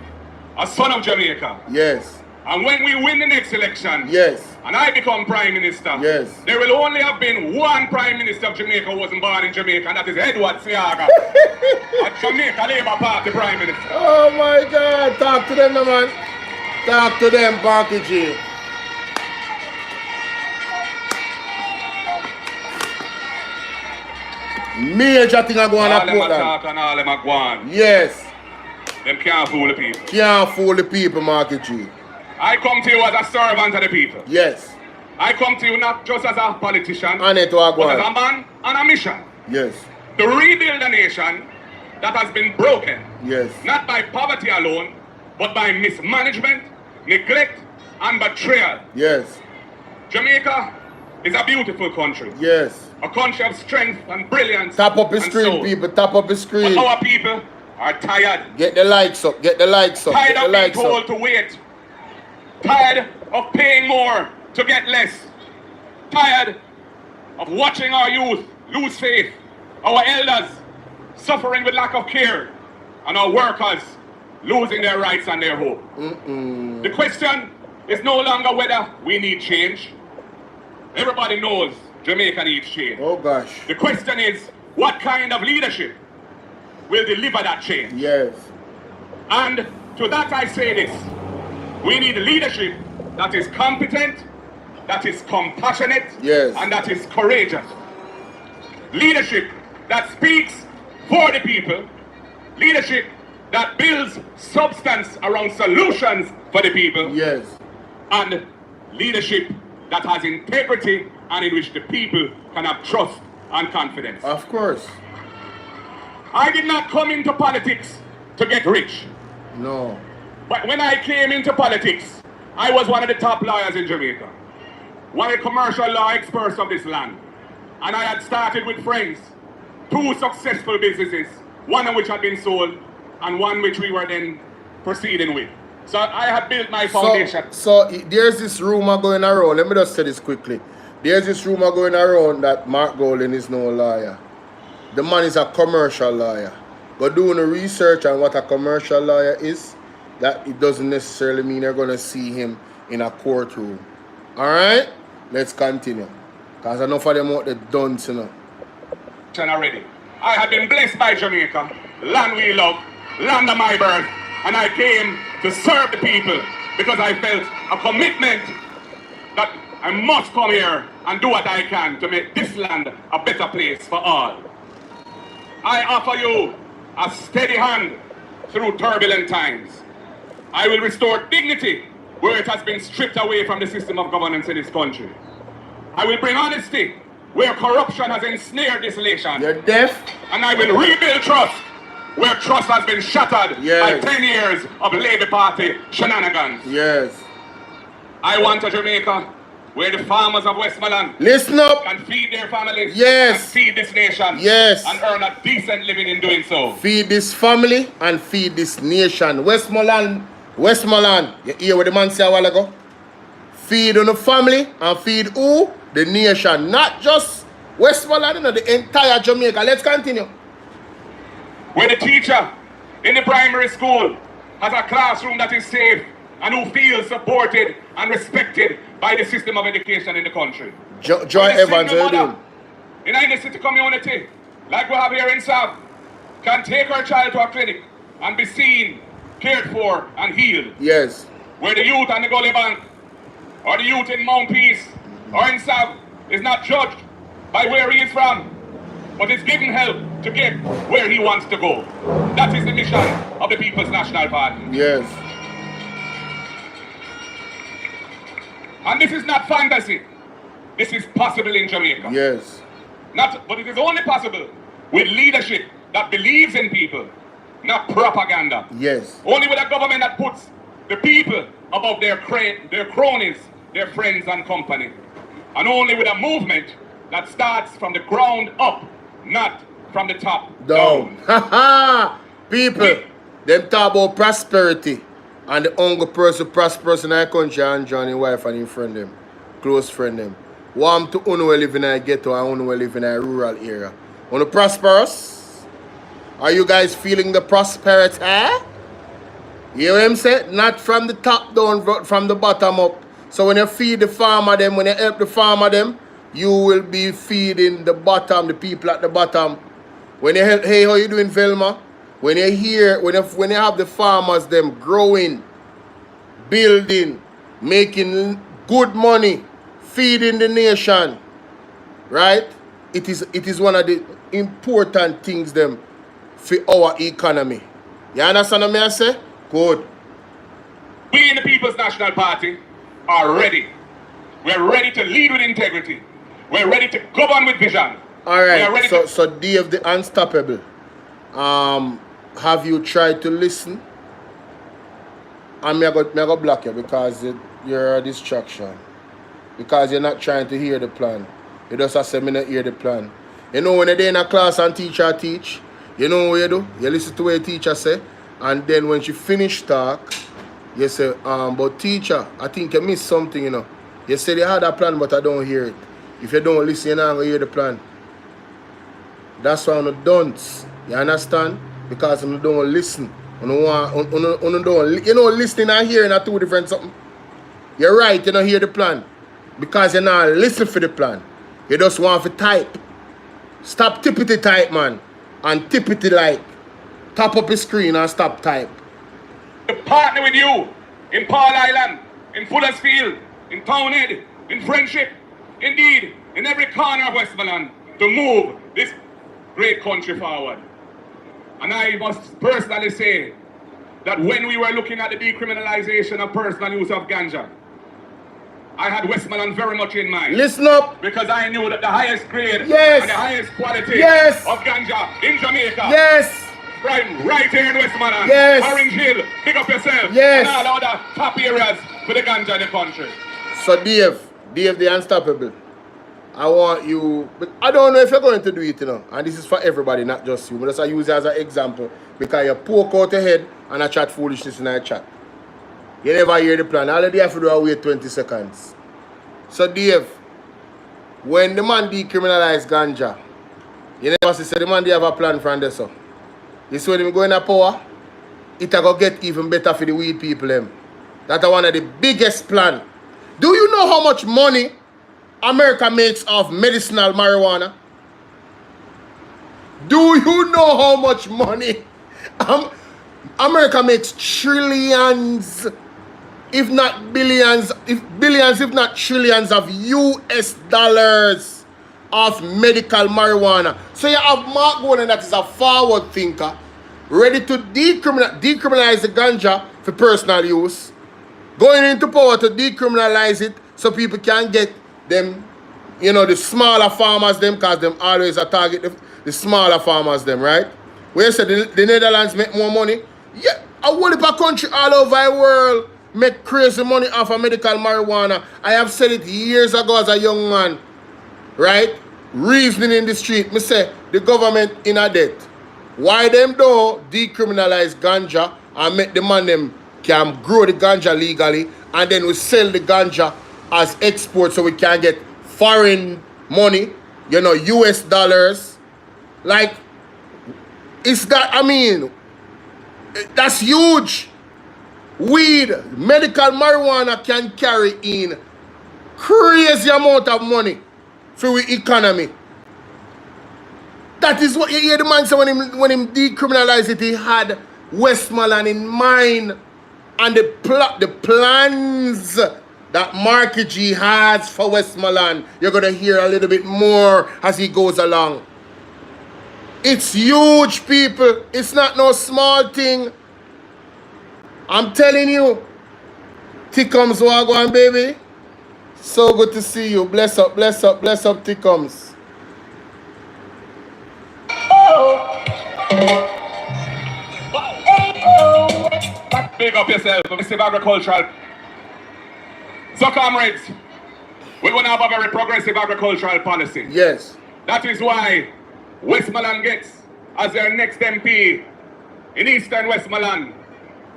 a son of Jamaica. Yes. And when we win the next election, yes, and I become Prime Minister, yes, there will only have been one Prime Minister of Jamaica who wasn't born in Jamaica, and that is Edward Siaga, a Jamaica Labour Party Prime Minister. Oh my God, talk to them, man. Talk to them, Marky G. Major thing I go on at Portland. All them are gone. Yes. Them can't fool the people. Can't fool the people, Marky G. I come to you as a servant of the people. Yes. I come to you not just as a politician, but as a man on a mission. Yes. To rebuild a nation that has been broken. Yes. Not by poverty alone, but by mismanagement, neglect, and betrayal. Yes. Jamaica is a beautiful country. Yes. A country of strength and brilliance. Tap up the screen, people. Tap up the screen. But our people are tired. Get the likes up. Get the likes up. Tired of being told to wait. Tired of paying more to get less. Tired of watching our youth lose faith. Our elders suffering with lack of care. And our workers losing their rights and their hope. The question is no longer whether we need change. Everybody knows Jamaica needs change. Oh gosh. The question is, what kind of leadership will deliver that change? Yes. And to that I say this, we need leadership that is competent, that is compassionate, yes, and that is courageous. Leadership that speaks for the people, leadership that builds substance around solutions for the people, yes, and leadership that has integrity and in which the people can have trust and confidence. Of course. I did not come into politics to get rich. No. But when I came into politics, I was one of the top lawyers in Jamaica, one of the commercial law experts of this land. And I had started with friends, 2 successful businesses, one of which had been sold and one which we were then proceeding with. So I had built my foundation. So there's this rumor going around. Let me just say this quickly. There's this rumor going around that Mark Golden is no lawyer. The man is a commercial lawyer. But doing the research on what a commercial lawyer is, that it doesn't necessarily mean you're going to see him in a courtroom. Alright? Let's continue. Because enough of them out there dunce, you know. Already. I had been blessed by Jamaica, land we love, land of my birth, and I came to serve the people because I felt a commitment that I must come here and do what I can to make this land a better place for all. I offer you a steady hand through turbulent times. I will restore dignity where it has been stripped away from the system of governance in this country. I will bring honesty where corruption has ensnared this nation. You're deaf? And I will rebuild trust where trust has been shattered by 10 years of Labour Party shenanigans. Yes. I want a Jamaica where the farmers of Westmoreland listen up, can feed their families, yes, and feed this nation, yes, and earn a decent living in doing so. Feed this family and feed this nation. Westmoreland, you hear what the man said a while ago? Feed on the family and feed who? The nation. Not just Westmoreland, you know, the entire Jamaica. Let's continue. Where the teacher in the primary school has a classroom that is safe and who feels supported and respected by the system of education in the country. Joy Evans, in any city community, like we have here in South, can take her child to a clinic and be seen, cared for, and healed. Yes. Where the youth on the Gully Bank, or the youth in Mount Peace, or in South, is not judged by where he is from, but is given help to get where he wants to go. That is the mission of the People's National Party. Yes. And this is not fantasy. This is possible in Jamaica. Yes. But it is only possible with leadership that believes in people, not propaganda. Yes. Only with a government that puts the people above their cronies, their friends and company. And only with a movement that starts from the ground up, not from the top down. People, them talk about prosperity. And the only person prosperous in our country and John, his wife and his friend them. Close friend them. Warm to one who live in a ghetto and one who live in a rural area. On the prosperous? Are you guys feeling the prosperity? You hear what I'm saying? Not from the top down, but from the bottom up. So when you feed the farmer them, when you help the farmer them, you will be feeding the bottom, the people at the bottom. When you help, hey, how you doing, Velma? When you hear, when you have the farmers them growing, building, making good money, feeding the nation, right? It is one of the important things them for our economy. You understand what I say? Good. We in the People's National Party are ready. We're ready to lead with integrity. We're ready to govern with vision. All right. So Dave the Unstoppable. Have you tried to listen? And me I go block you because you're a distraction. Because you're not trying to hear the plan. You just say me not hear the plan. You know when you're in a class and teacher teach, you know what you do? You listen to what your teacher say, and then when she finish talk, you say, but teacher, I think you missed something, you know. You said you had a plan, but I don't hear it. If you don't listen, you're not going to hear the plan. That's why I'm not dunce. You understand? Because I don't listen. You know, listening and hearing are two different something. You're right, you don't hear the plan. Because you're not listening for the plan. You just want to type. Stop tippity type, man. And tippity like. Tap up the screen and stop type. To partner with you in Paul Island, in Fullersfield, in Townhead, in Friendship, indeed, in every corner of Westmoreland, to move this great country forward. And I must personally say that when we were looking at the decriminalization of personal use of ganja, I had Westmoreland very much in mind. Listen up. Because I knew that the highest grade Yes. and the highest quality Yes. of ganja in Jamaica. Yes. Right here in Westmoreland. Yes. Orange Hill, pick up yourself. Yes. And all other top areas for the ganja in the country. So Dave the Unstoppable, I want you, but I don't know if you're going to do it, you know, and this is for everybody, not just you, but just I use it as an example, because you poke out your head and I chat foolishness in a chat. You never hear the plan. All you have to do is wait 20 seconds. So Dave, when the man decriminalize ganja, you never say the man they have a plan from this. So this when him go in a power, it will get even better for the weed people. That's one of the biggest plan. Do you know how much money America makes off medicinal marijuana? Do you know how much money America makes? Trillions, if not billions, if not trillions of US dollars of medical marijuana. So you have Mark Gordon that is a forward thinker, ready to decriminalize the ganja for personal use, going into power to decriminalize it so people can get them, you know, the smaller farmers them, because them always a target the smaller farmers them, right? Where you say the Netherlands make more money? Yeah, a whole heap of country all over the world make crazy money off of medical marijuana. I have said it years ago as a young man, right? Reasoning in the street, me say the government in a debt. Why them though decriminalize ganja and make the man them can grow the ganja legally, and then we sell the ganja as export so we can get foreign money, you know, US dollars. Like, it's that, I mean, that's huge. Weed, medical marijuana can carry in crazy amount of money for the economy. That is what you hear the man say when him decriminalized it, he had Westmoreland in mind, and the plans that Marky G has for Westmoreland. You're gonna hear a little bit more as he goes along. It's huge, people. It's not no small thing. I'm telling you. Tickums Wagwan, baby. So good to see you. Bless up, bless up, bless up, Tickums. Big up yourself, Mr. Agricultural. So, comrades, we're going to have a very progressive agricultural policy. Yes. That is why Westmoreland gets, as their next MP in Eastern Westmoreland,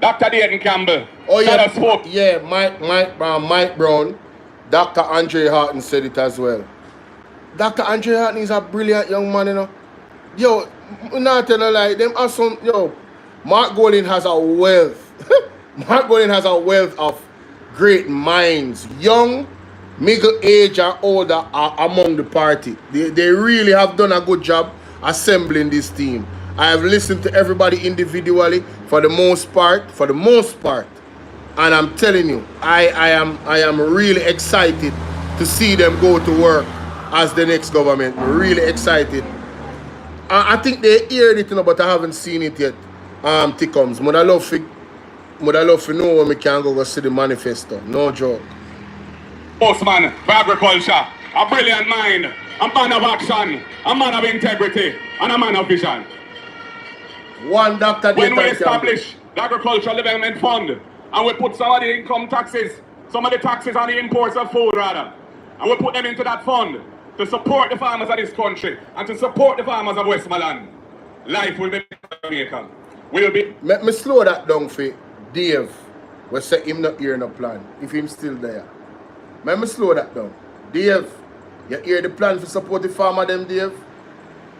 Dr. Dammn Campbell. Oh, yeah. Spoke. Yeah, Mike Brown. Dr. Andre Harton said it as well. Dr. Andre Harton is a brilliant young man, you know. Yo, not tell a lie. Them are some, yo, Mark Golding has a wealth. Mark Golding has a wealth of great minds. Young, middle age, and older are among the party. They really have done a good job assembling this team. I have listened to everybody individually for the most part. And I'm telling you, I am really excited to see them go to work as the next government. Really excited. I think they heard it, you know, but I haven't seen it yet. Tickums. Would I love to know when we can go see the manifesto. No joke. Postman for agriculture, a brilliant mind, a man of action, a man of integrity, and a man of vision. One Dr. When we establish the Agricultural Development Fund, and we put some of the income taxes, some of the taxes on the imports of food rather, and we put them into that fund to support the farmers of this country and to support the farmers of Westmoreland, life will be Jamaica. Will be. Let me slow that down for Dave. We say him not hear no plan. If him still there. Let me slow that down. Dave, you hear the plan for support the farmer them, Dave?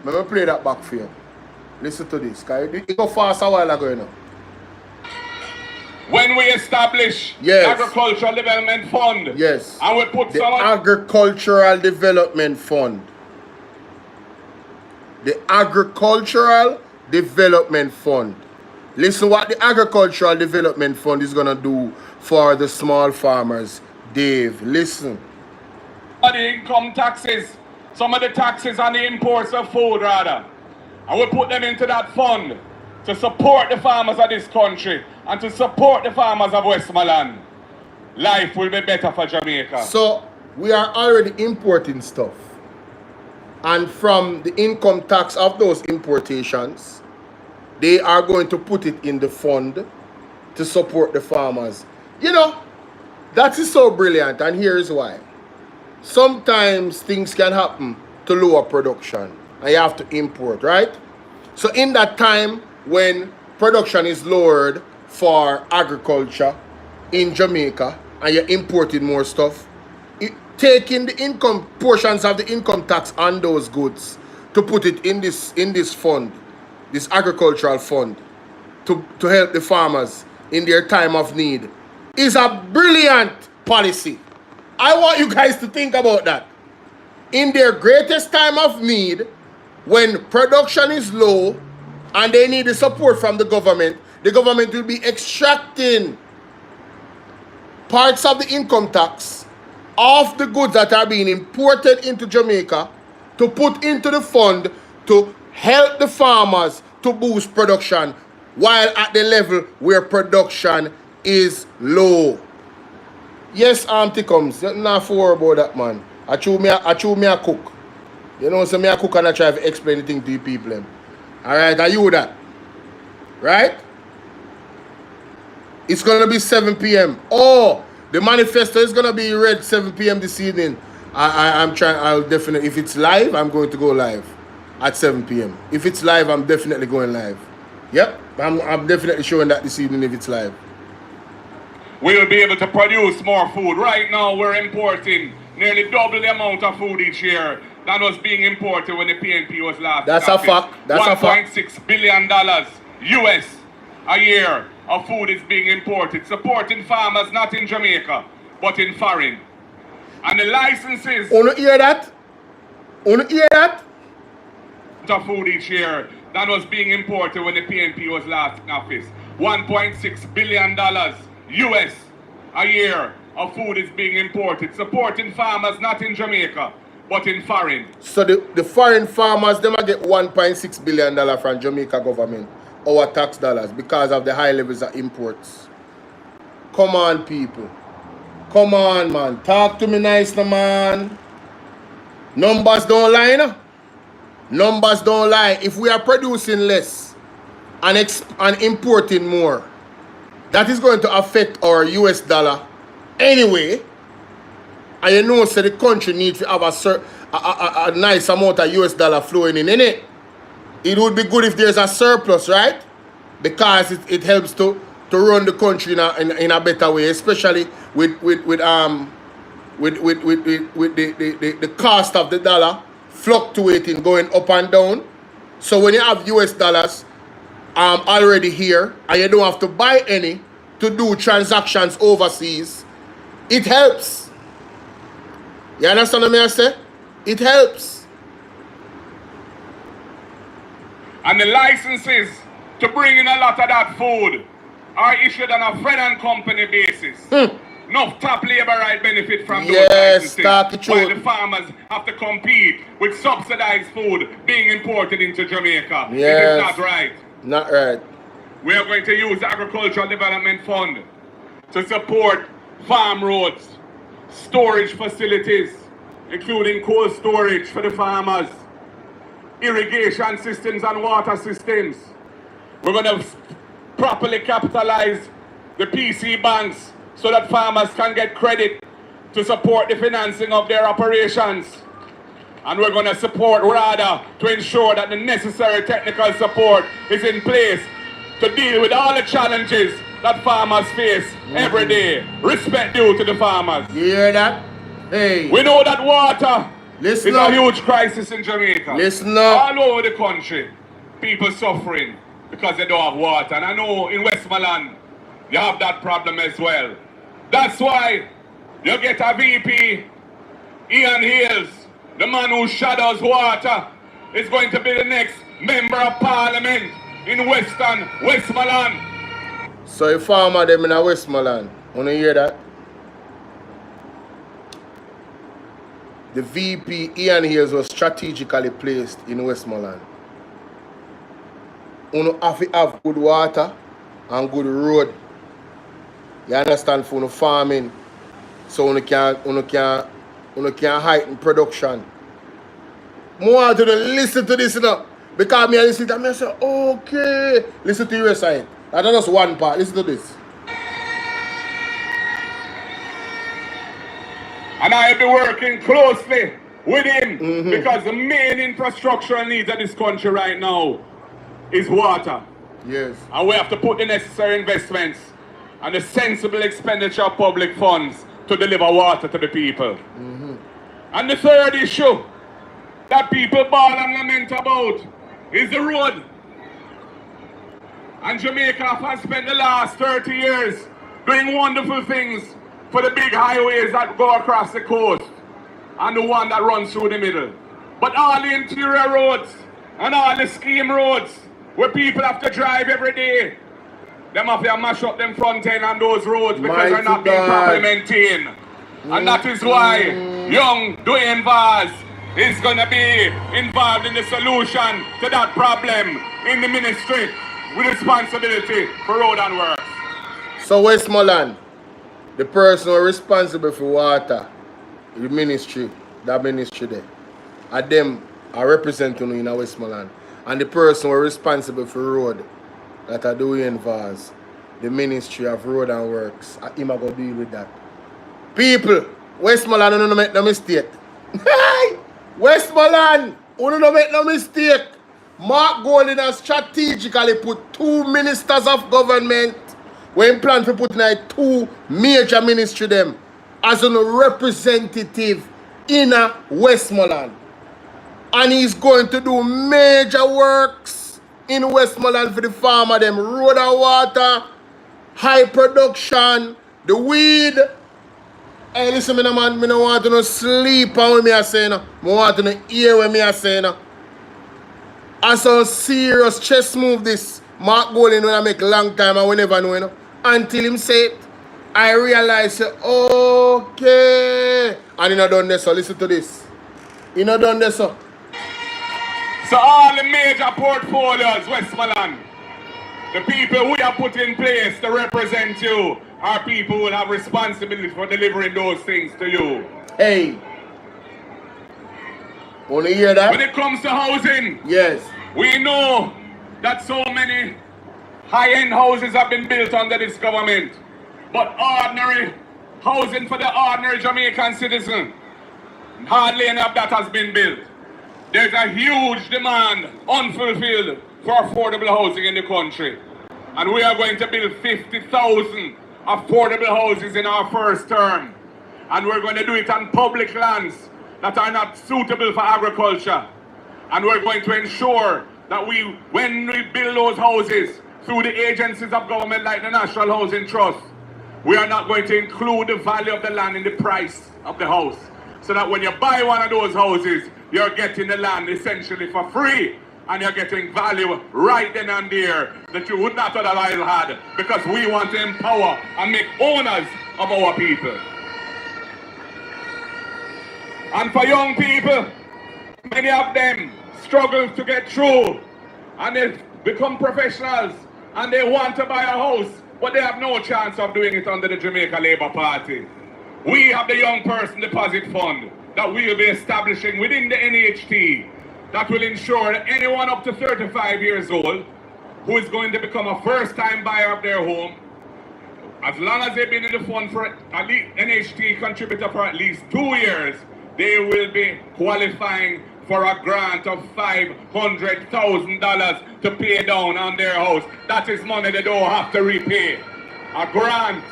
Let me play that back for you. Listen to this. Cause it go fast a while ago, you know. when we establish Yes. Agricultural Development Fund, Yes. and we put The some of Agricultural Development Fund. The Agricultural Development Fund. Listen what the Agricultural Development Fund is going to do for the small farmers. Dave, listen. the income taxes, some of the taxes on the imports of food rather, and we put them into that fund to support the farmers of this country and to support the farmers of Westmoreland. Life will be better for Jamaica. So we are already importing stuff, and from the income tax of those importations, they are going to put it in the fund to support the farmers. You know, that is so brilliant, and here's why. Sometimes things can happen to lower production and you have to import, right? So in that time when production is lowered for agriculture in Jamaica and you're importing more stuff, taking the income portions of the income tax on those goods to put it in this fund, this agricultural fund, to help the farmers in their time of need is a brilliant policy. I want you guys to think about that. In their greatest time of need, when production is low and they need the support from the government will be extracting parts of the income tax of the goods that are being imported into Jamaica to put into the fund to help the farmers to boost production while at the level where production is low. Yes, Auntie comes. You're not for about that, man. I chew me a cook. You know, so me a cook and I try to explain the thing to you people. Alright, are you that? Right? It's gonna be 7 p.m. Oh, the manifesto is gonna be read 7 p.m. this evening. I'll definitely, if it's live, I'm going to go live at 7 p.m. If it's live, I'm definitely going live. Yep, I'm definitely showing that this evening if it's live. We will be able to produce more food. Right now, we're importing nearly double the amount of food each year than was being imported when the PNP was last. That's a fact. That's a fact. $1.6 billion US a year of food is being imported, supporting farmers not in Jamaica, but in foreign. And the licenses... Wanna hear that? Wanna hear that? ...of food each year than was being imported when the PNP was last in office. $1.6 billion US a year of food is being imported, supporting farmers not in Jamaica, but in foreign. So the foreign farmers, they might get $1.6 billion from Jamaica government, our tax dollars, because of the high levels of imports. Come on, people. Come on, man. Talk to me nice, no, man. Numbers don't lie, no? Numbers don't lie. If we are producing less and importing more, that is going to affect our US dollar anyway. And you know, so the country needs to have a nice amount of US dollar flowing in it. It would be good if there's a surplus, right? Because it helps to run the country in a better way, especially with the cost of the dollar fluctuating, going up and down. So when you have US dollars already here and you don't have to buy any to do transactions overseas, it helps. You understand what I say? It helps. And the licenses to bring in a lot of that food are issued on a friend and company basis. Enough top labor right benefit from those licenses, while the farmers have to compete with subsidized food being imported into Jamaica. Yes. It is not right. Not right. We are going to use the Agricultural Development Fund to support farm roads, storage facilities, including cold storage for the farmers, irrigation systems and water systems. We're going to properly capitalize the PC banks so that farmers can get credit to support the financing of their operations. And we're going to support rather to ensure that the necessary technical support is in place to deal with all the challenges that farmers face every day. Respect due to the farmers. You hear that? Hey. We know that water Listen is up. a huge crisis in Jamaica. Listen up. All over the country, people suffering because they don't have water. And I know in Westmoreland, you have that problem as well. That's why you get a VP, Ian Hills, the man who shadows water, is going to be the next member of parliament in Westmoreland. So a farmer them in a Westmoreland. Wanna hear that? The VP Ian Hills was strategically placed in Westmoreland. You have to have good water and good road. You understand, for no farming, so you can heighten production. More to listen to this, you know, because me listen to it, I say, okay, listen to your side. That's just one part. Listen to this. And I'll be working closely with him because the main infrastructural needs of this country right now is water. Yes. And we have to put the necessary investments and the sensible expenditure of public funds to deliver water to the people. And the third issue that people bawl and lament about is the road. And Jamaica has spent the last 30 years doing wonderful things for the big highways that go across the coast and the one that runs through the middle. But all the interior roads and all the scheme roads where people have to drive every day, them have to mash up them front end on those roads because they're not being properly maintained. And that is why young Dwayne Vaz is going to be involved in the solution to that problem in the ministry with responsibility for road and works. So Westmoreland, the person who is responsible for water, the ministry, that ministry there, and them are representing you in Westmoreland. And the person who is responsible for road, that are doing Vaz, the Ministry of Road and Works, him are going to deal with that. People, Westmoreland, you don't make no mistake. Westmoreland, you don't make no mistake. Mark Golding has strategically put 2 ministers of government when plan to put in 2 major ministry them as a representative in Westmoreland. And he's going to do major works in Westmoreland for the farmer them. Road and water, high production, the weed. Hey, listen, man, I don't want to sleep on what me I say now. I want to hear what me I say now. I saw serious chest move this Mark Golding when I make a long time and we never know, you know. Until him say it, I realize, okay. And he not done this, so listen to this. He not done this, so. So all the major portfolios, Westmoreland, the people we have put in place to represent you are people who will have responsibility for delivering those things to you. Hey. Want to hear that? When it comes to housing, yes, we know that so many high-end houses have been built under this government. But ordinary housing for the ordinary Jamaican citizen, hardly any of that has been built. There's a huge demand, unfulfilled, for affordable housing in the country. And we are going to build 50,000 affordable houses in our first term. And we're going to do it on public lands that are not suitable for agriculture. And we're going to ensure that when we build those houses through the agencies of government like the National Housing Trust, we are not going to include the value of the land in the price of the house. So that when you buy one of those houses, you're getting the land essentially for free. And you're getting value right then and there that you would not otherwise have, because we want to empower and make owners of our people. And for young people, many of them struggle to get through and they become professionals and they want to buy a house, but they have no chance of doing it under the Jamaica Labour Party. We have the Young Person Deposit Fund that we will be establishing within the NHT that will ensure that anyone up to 35 years old who is going to become a first-time buyer of their home, as long as they've been in the fund for at least NHT contributor for at least 2 years, they will be qualifying for a grant of $500,000 to pay down on their house. That is money they don't have to repay. A grant.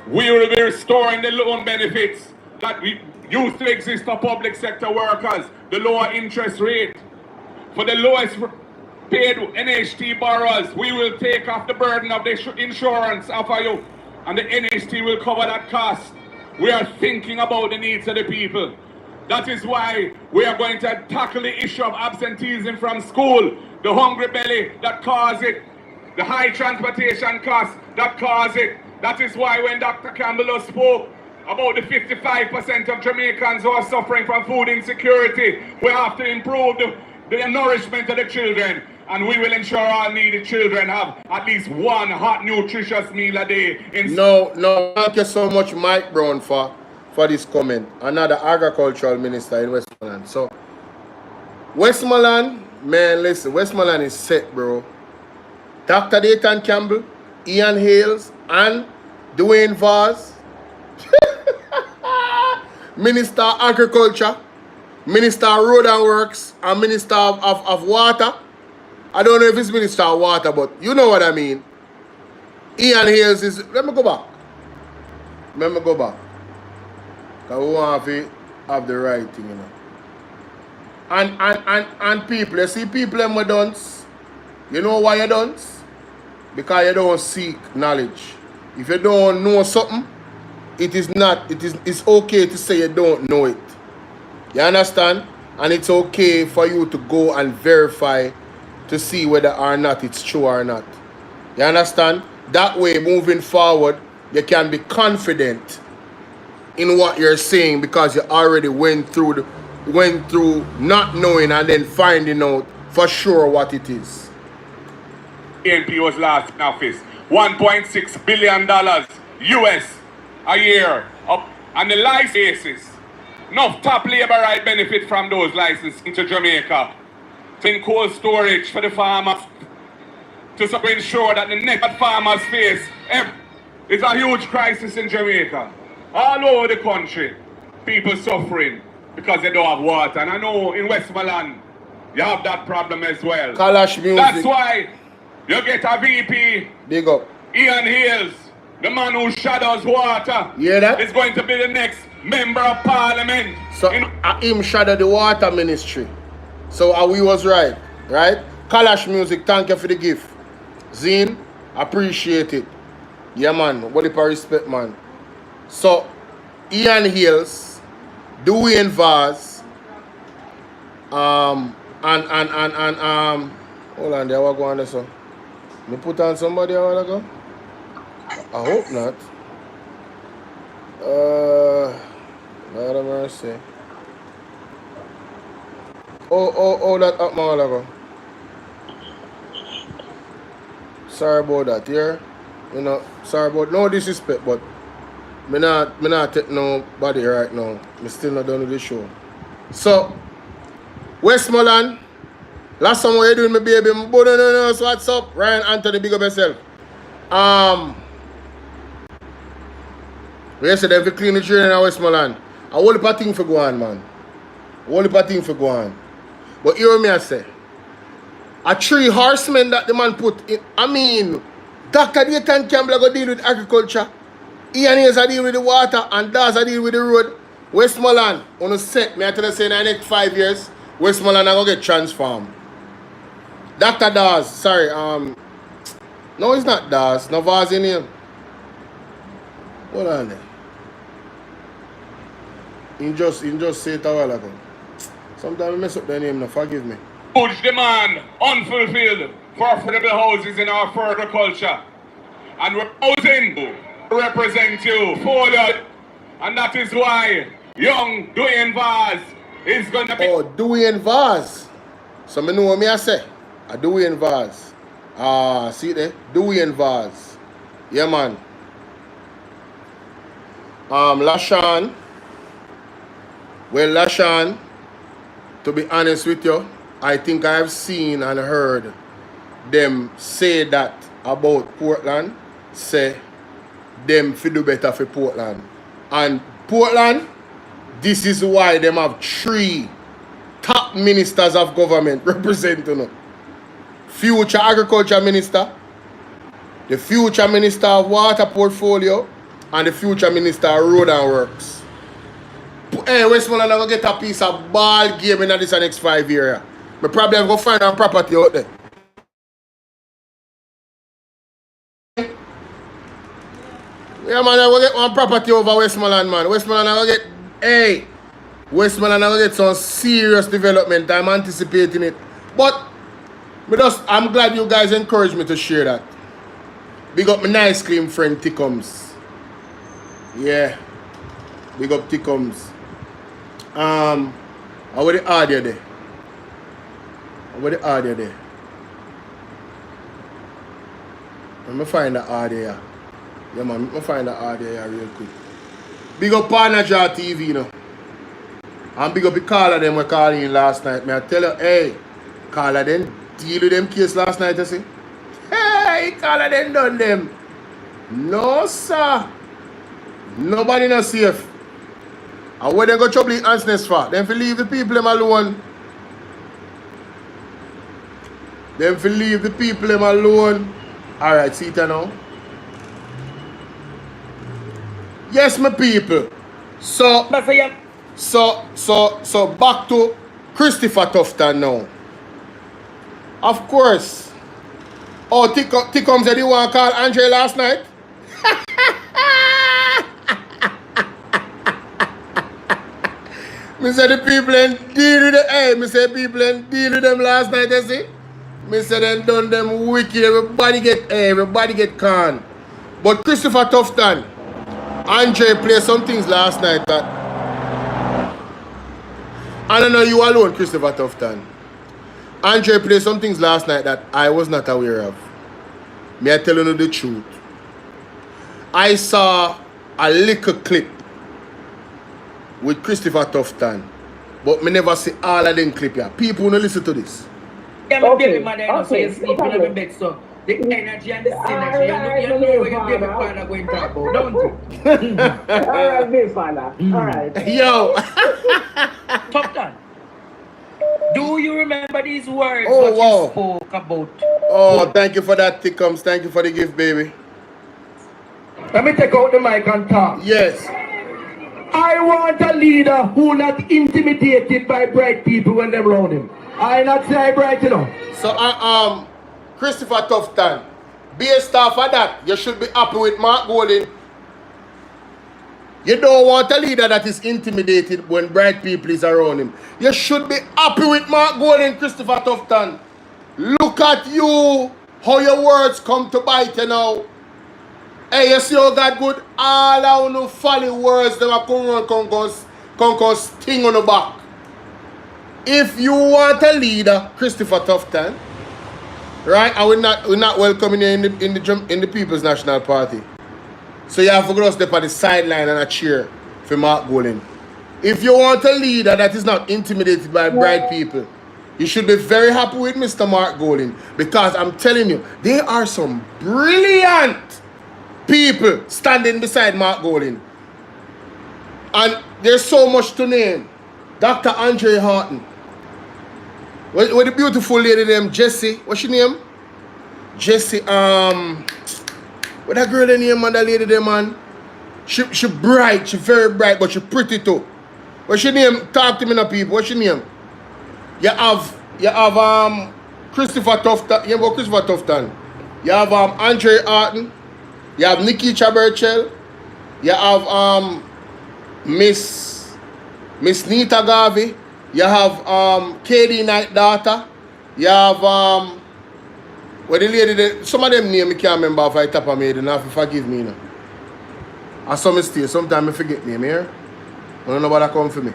We will be restoring the loan benefits that used to exist for public sector workers, the lower interest rate. For the lowest paid NHT borrowers. We will take off the burden of the insurance off of you, and the NHT will cover that cost. We are thinking about the needs of the people. That is why we are going to tackle the issue of absenteeism from school, the hungry belly that cause it, the high transportation costs that cause it. That is why when Dr. Campbell spoke about the 55% of Jamaicans who are suffering from food insecurity, we have to improve the nourishment of the children, and we will ensure all needy children have at least one hot, nutritious meal a day. No, thank you so much, Mike Brown, for this comment. Another agricultural minister in Westmoreland. So, Westmoreland, man, listen, Westmoreland is set, bro. Dr. Dayton Campbell, Ian Hales, and Dwayne Vaz, Minister of Agriculture, Minister of Road and Works, and Minister of Water. I don't know if it's Minister of Water, but you know what I mean. Ian Hales is... Let me go back. Because we want to have the right thing, you know. And people, you see people in my dunce. You know why you dunce? Because you don't seek knowledge. If you don't know something, it's okay to say you don't know it. You understand? And it's okay for you to go and verify to see whether or not it's true or not. You understand? That way, moving forward, you can be confident in what you're saying because you already went through not knowing and then finding out for sure what it is. ANP was last in office. $1.6 billion US a year up on the license basis. Enough top labor right benefit from those licenses into Jamaica. In cold storage for the farmers to ensure that the next farmers face is a huge crisis in Jamaica. All over the country, people suffering because they don't have water. And I know in Westmoreland, you have that problem as well. Kalash music. That's why you get a VP, Big up. Ian Hales, the man who shadows water. You hear that? Is going to be the next member of parliament. So him shadow the water ministry. So we was right? Kalash music, thank you for the gift. Zine, appreciate it. Yeah, man. What if I respect, man? So, Ian Hales, Dwayne Vaz, hold on there, what go on there, so? Me put on somebody a while ago? I hope not. Lord have mercy. Oh, that up a while ago. Sorry about that, yeah? You know, sorry about no disrespect, but me not take nobody right now. Me still not done with the show. So, Westmoreland, last time what you doing, my baby? No, so what's up? Ryan Anthony, big up yourself. We said if you clean the drain in Westmoreland, a whole heap of things for go on, man. A whole heap of things for go on. But hear me I say. A 3 horsemen that the man put in. I mean, Dr. Dayton Campbell go deal with agriculture. Ian Hayes a deal with the water, and Daz a deal with the road. Westmoreland, on a set, me I tell you say in the next 5 years, Westmoreland are gonna get transformed. Dr. Daz, sorry, no, it's not Daz, no Vaz in him. Hold on there. He just say it a while ago. Sometimes I mess up the name, now forgive me. Huge demand, unfulfilled, for affordable houses in our further culture. And we're housing to represent you fully. And that is why young Dwayne Vaz is going to be... Oh, Dwayne Vaz. So me know what me I say. A Dwayne Vaz. See there? Dwayne Vaz. Yeah, man. Lashan. Well, Lashan, to be honest with you, I think I have seen and heard them say that about Portland, say them fi do better for Portland. And Portland, this is why them have 3 top ministers of government representing them. Future agriculture minister, the future minister of water portfolio, and the future minister of road and works. Hey, Westmoreland are going to get a piece of ball game in this next 5 years. But probably I'm going to find a property out there. Yeah, man, I will get one property over Westmoreland, man. Westmoreland, I will get, hey, Westmoreland, I will get some serious development. I'm anticipating it. But, I'm glad you guys encouraged me to share that. Big up my nice clean friend, Tickums. Yeah. Big up Tickums. How was the audio there? How was the audio there? Let me find the audio here. Yeah, man, let me find the audio here real quick. Big up Panaja TV, you know. And big up the caller them we called in last night. May I tell you, hey, caller them deal with them case last night, you see? Hey, caller them done them. No, sir. Nobody not safe. And where they go trouble in answers for? Them for leave the people them alone. Them for leave the people them alone. Alright, see it now. Yes, my people. So back to Christopher Tuftton now. Of course. Oh, Tickums said you want to call Andre last night? Me said the people and deal with them. Hey, me said people and deal with them last night, you see? Me said them done them wicked. Everybody get conned. But Christopher Tuftton, Andre played some things last night that I don't know you alone, Christopher Tuftton. Andre played some things last night that I was not aware of. May I tell you the truth? I saw a little clip with Christopher Tuftton, but me never see all of them clip here. People don't listen to this. Yeah, my baby mother, so you sleep in my bed, so the energy and the synergy, you know what your baby father going to talk about, don't you? Alright, baby father. Alright. Yo! Tuftton, do you remember these words Oh, that wow. you spoke about? Oh, thank you for that, Tickums. Thank you for the gift, baby. Let me take out the mic and talk. Yes. I want a leader who not intimidated by bright people when they're around him. I not say bright, you know. So, Christopher Tuftton, based off of that, you should be happy with Mark Golding. You don't want a leader that is intimidated when bright people is around him. You should be happy with Mark Golding, Christopher Tuftton. Look at you, how your words come to bite you now. Hey, you see how God good? All our no folly words that are come sting on the back. If you want a leader, Christopher Tuftton, right? And we're not welcoming you in the People's National Party. So you have to go step on the sideline and a cheer for Mark Golding. If you want a leader that is not intimidated by bright people, you should be very happy with Mr. Mark Golding, because I'm telling you, there are some brilliant people standing beside Mark Golding. And there's so much to name. Dr. Andre Horton. With the beautiful lady named Jessie. What's her name? Jessie, what that girl name, man, that lady there, man? She bright, she very bright, but she pretty too. What's your name? Talk to me now, people. What's your name? You have Christopher Tuftton. You have Christopher Tuftton. You have Andre Horton. You have Nikki Bvrclips. You have Miss Nita Garvey. You have KD Knight daughter. You have what the lady, some of them names I can't remember if I tap on me, then have to forgive me, you know. I saw mistake, sometimes I forget name here. I don't know what that come for me.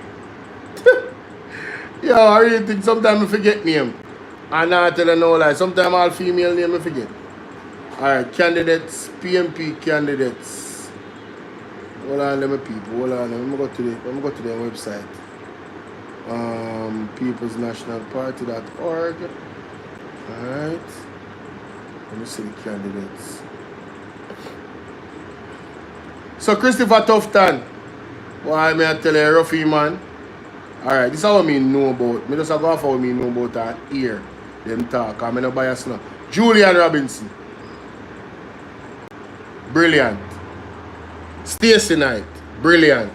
Yeah, I really think sometimes I forget name. And I tell you no lie, sometimes all female name I forget. Alright, candidates, PMP candidates. Hold on, let me people, hold on, let me go to their website. peoplesnationalparty.org. Alright. Let me see the candidates. So Christopher Tuftton. Why may I tell you, roughy man? Alright, this is what I know about. I just go off what I know about that ear. Them talk. I'm not biased now. Julian Robinson. Brilliant. Stacey Knight. Brilliant.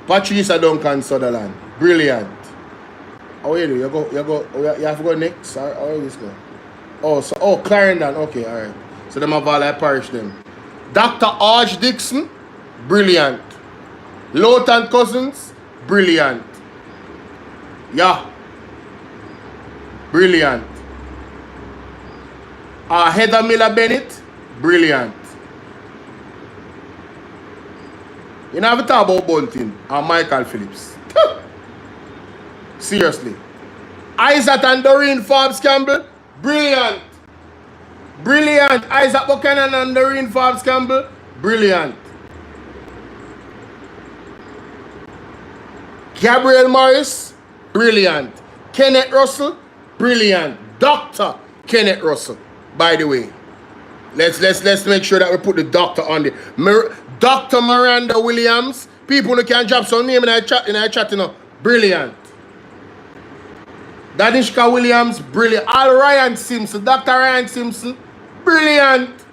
Patricia Duncan Sutherland. Brilliant. How you do? You have to go next? How is this go? Oh, Clarendon. Okay, alright. So them have all I parish them. Dr. Arch Dixon, brilliant. Lowton Cousins, brilliant. Yeah. Brilliant. Heather Miller Bennett, brilliant. You never talk about Bunting or Michael Phillips. Seriously. Isaac and Doreen Forbes Campbell, brilliant. Brilliant. Isaac Buchanan and Doreen Forbes Campbell, brilliant. Gabriel Morris, brilliant. Kenneth Russell, brilliant. Dr. Kenneth Russell, by the way. Let's make sure that we put the doctor on there. Dr. Miranda Williams, people who can drop some name in our chat, you know, brilliant. Danishka Williams, brilliant. Al Ryan Simpson, Dr. Ryan Simpson, brilliant.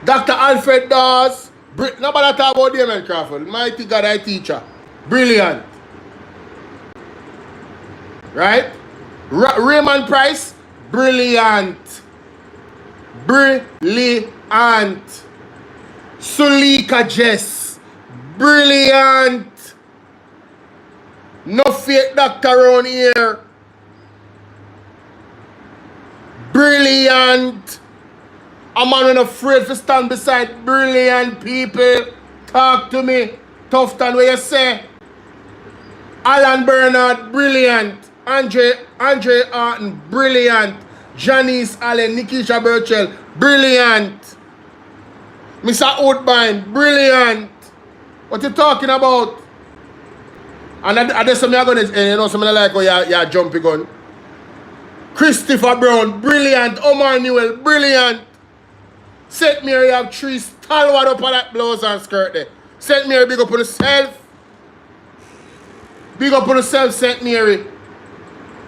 Dr. Alfred Dawes, nobody talk about Dammn Crawford, mighty God, I teacher, brilliant. Right? Raymond Price, brilliant. Brilliant. Sulika Jess, brilliant. No fake doctor around here. Brilliant. A man not afraid to stand beside brilliant people. Talk to me. Tuftton, what you say? Alan Bernard, brilliant. Andre Arton, brilliant. Janice Allen, Nikisha Burchell, brilliant. Mr. Oatbine, brilliant. What you talking about? And that's something I'm going to, you know, something like, oh, you're jumping gun. Christopher Brown, brilliant. Omar Newell, brilliant. St. Mary have 3 stalwart up on that blouse and skirt there. St. Mary, big up on yourself. Big up on yourself, St. Mary.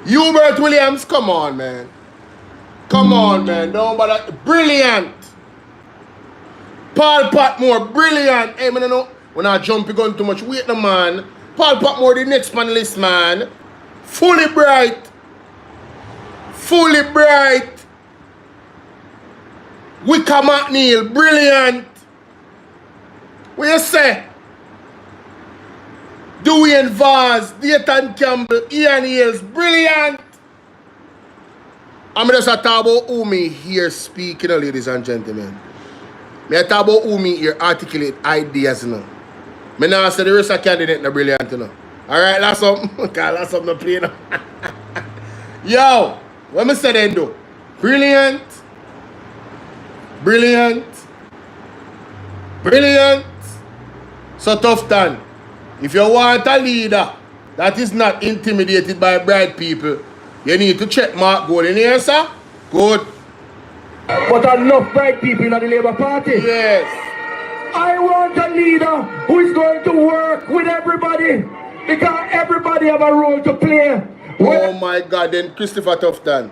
Hubert Williams, come on, man. Come on, man. Don't bother. Brilliant. Paul Patmore, brilliant. Hey, man, know, when I jump, you gun too much. Wait, the man. Paul Patmore, the next panelist, man. Fully bright. Fully bright. Wickham McNeil, brilliant. What you say? Dwayne Vaz, Dayton Campbell, Ian Hales, brilliant. I'm just talk about who me here speaking, ladies and gentlemen. I talk about who me here articulate ideas, you know. I now say the rest of candidate not brilliant, you know. Alright, that's something. That's something to play now. Yo, what me say then do? Brilliant. Brilliant. Brilliant. So Tuftton, if you want a leader that is not intimidated by bright people, you need to check Mark Gold in here, sir. Good. But enough bright people in the Labour Party. Yes. I want a leader who is going to work with everybody, because everybody have a role to play. Oh my God, then Christopher Tuftton.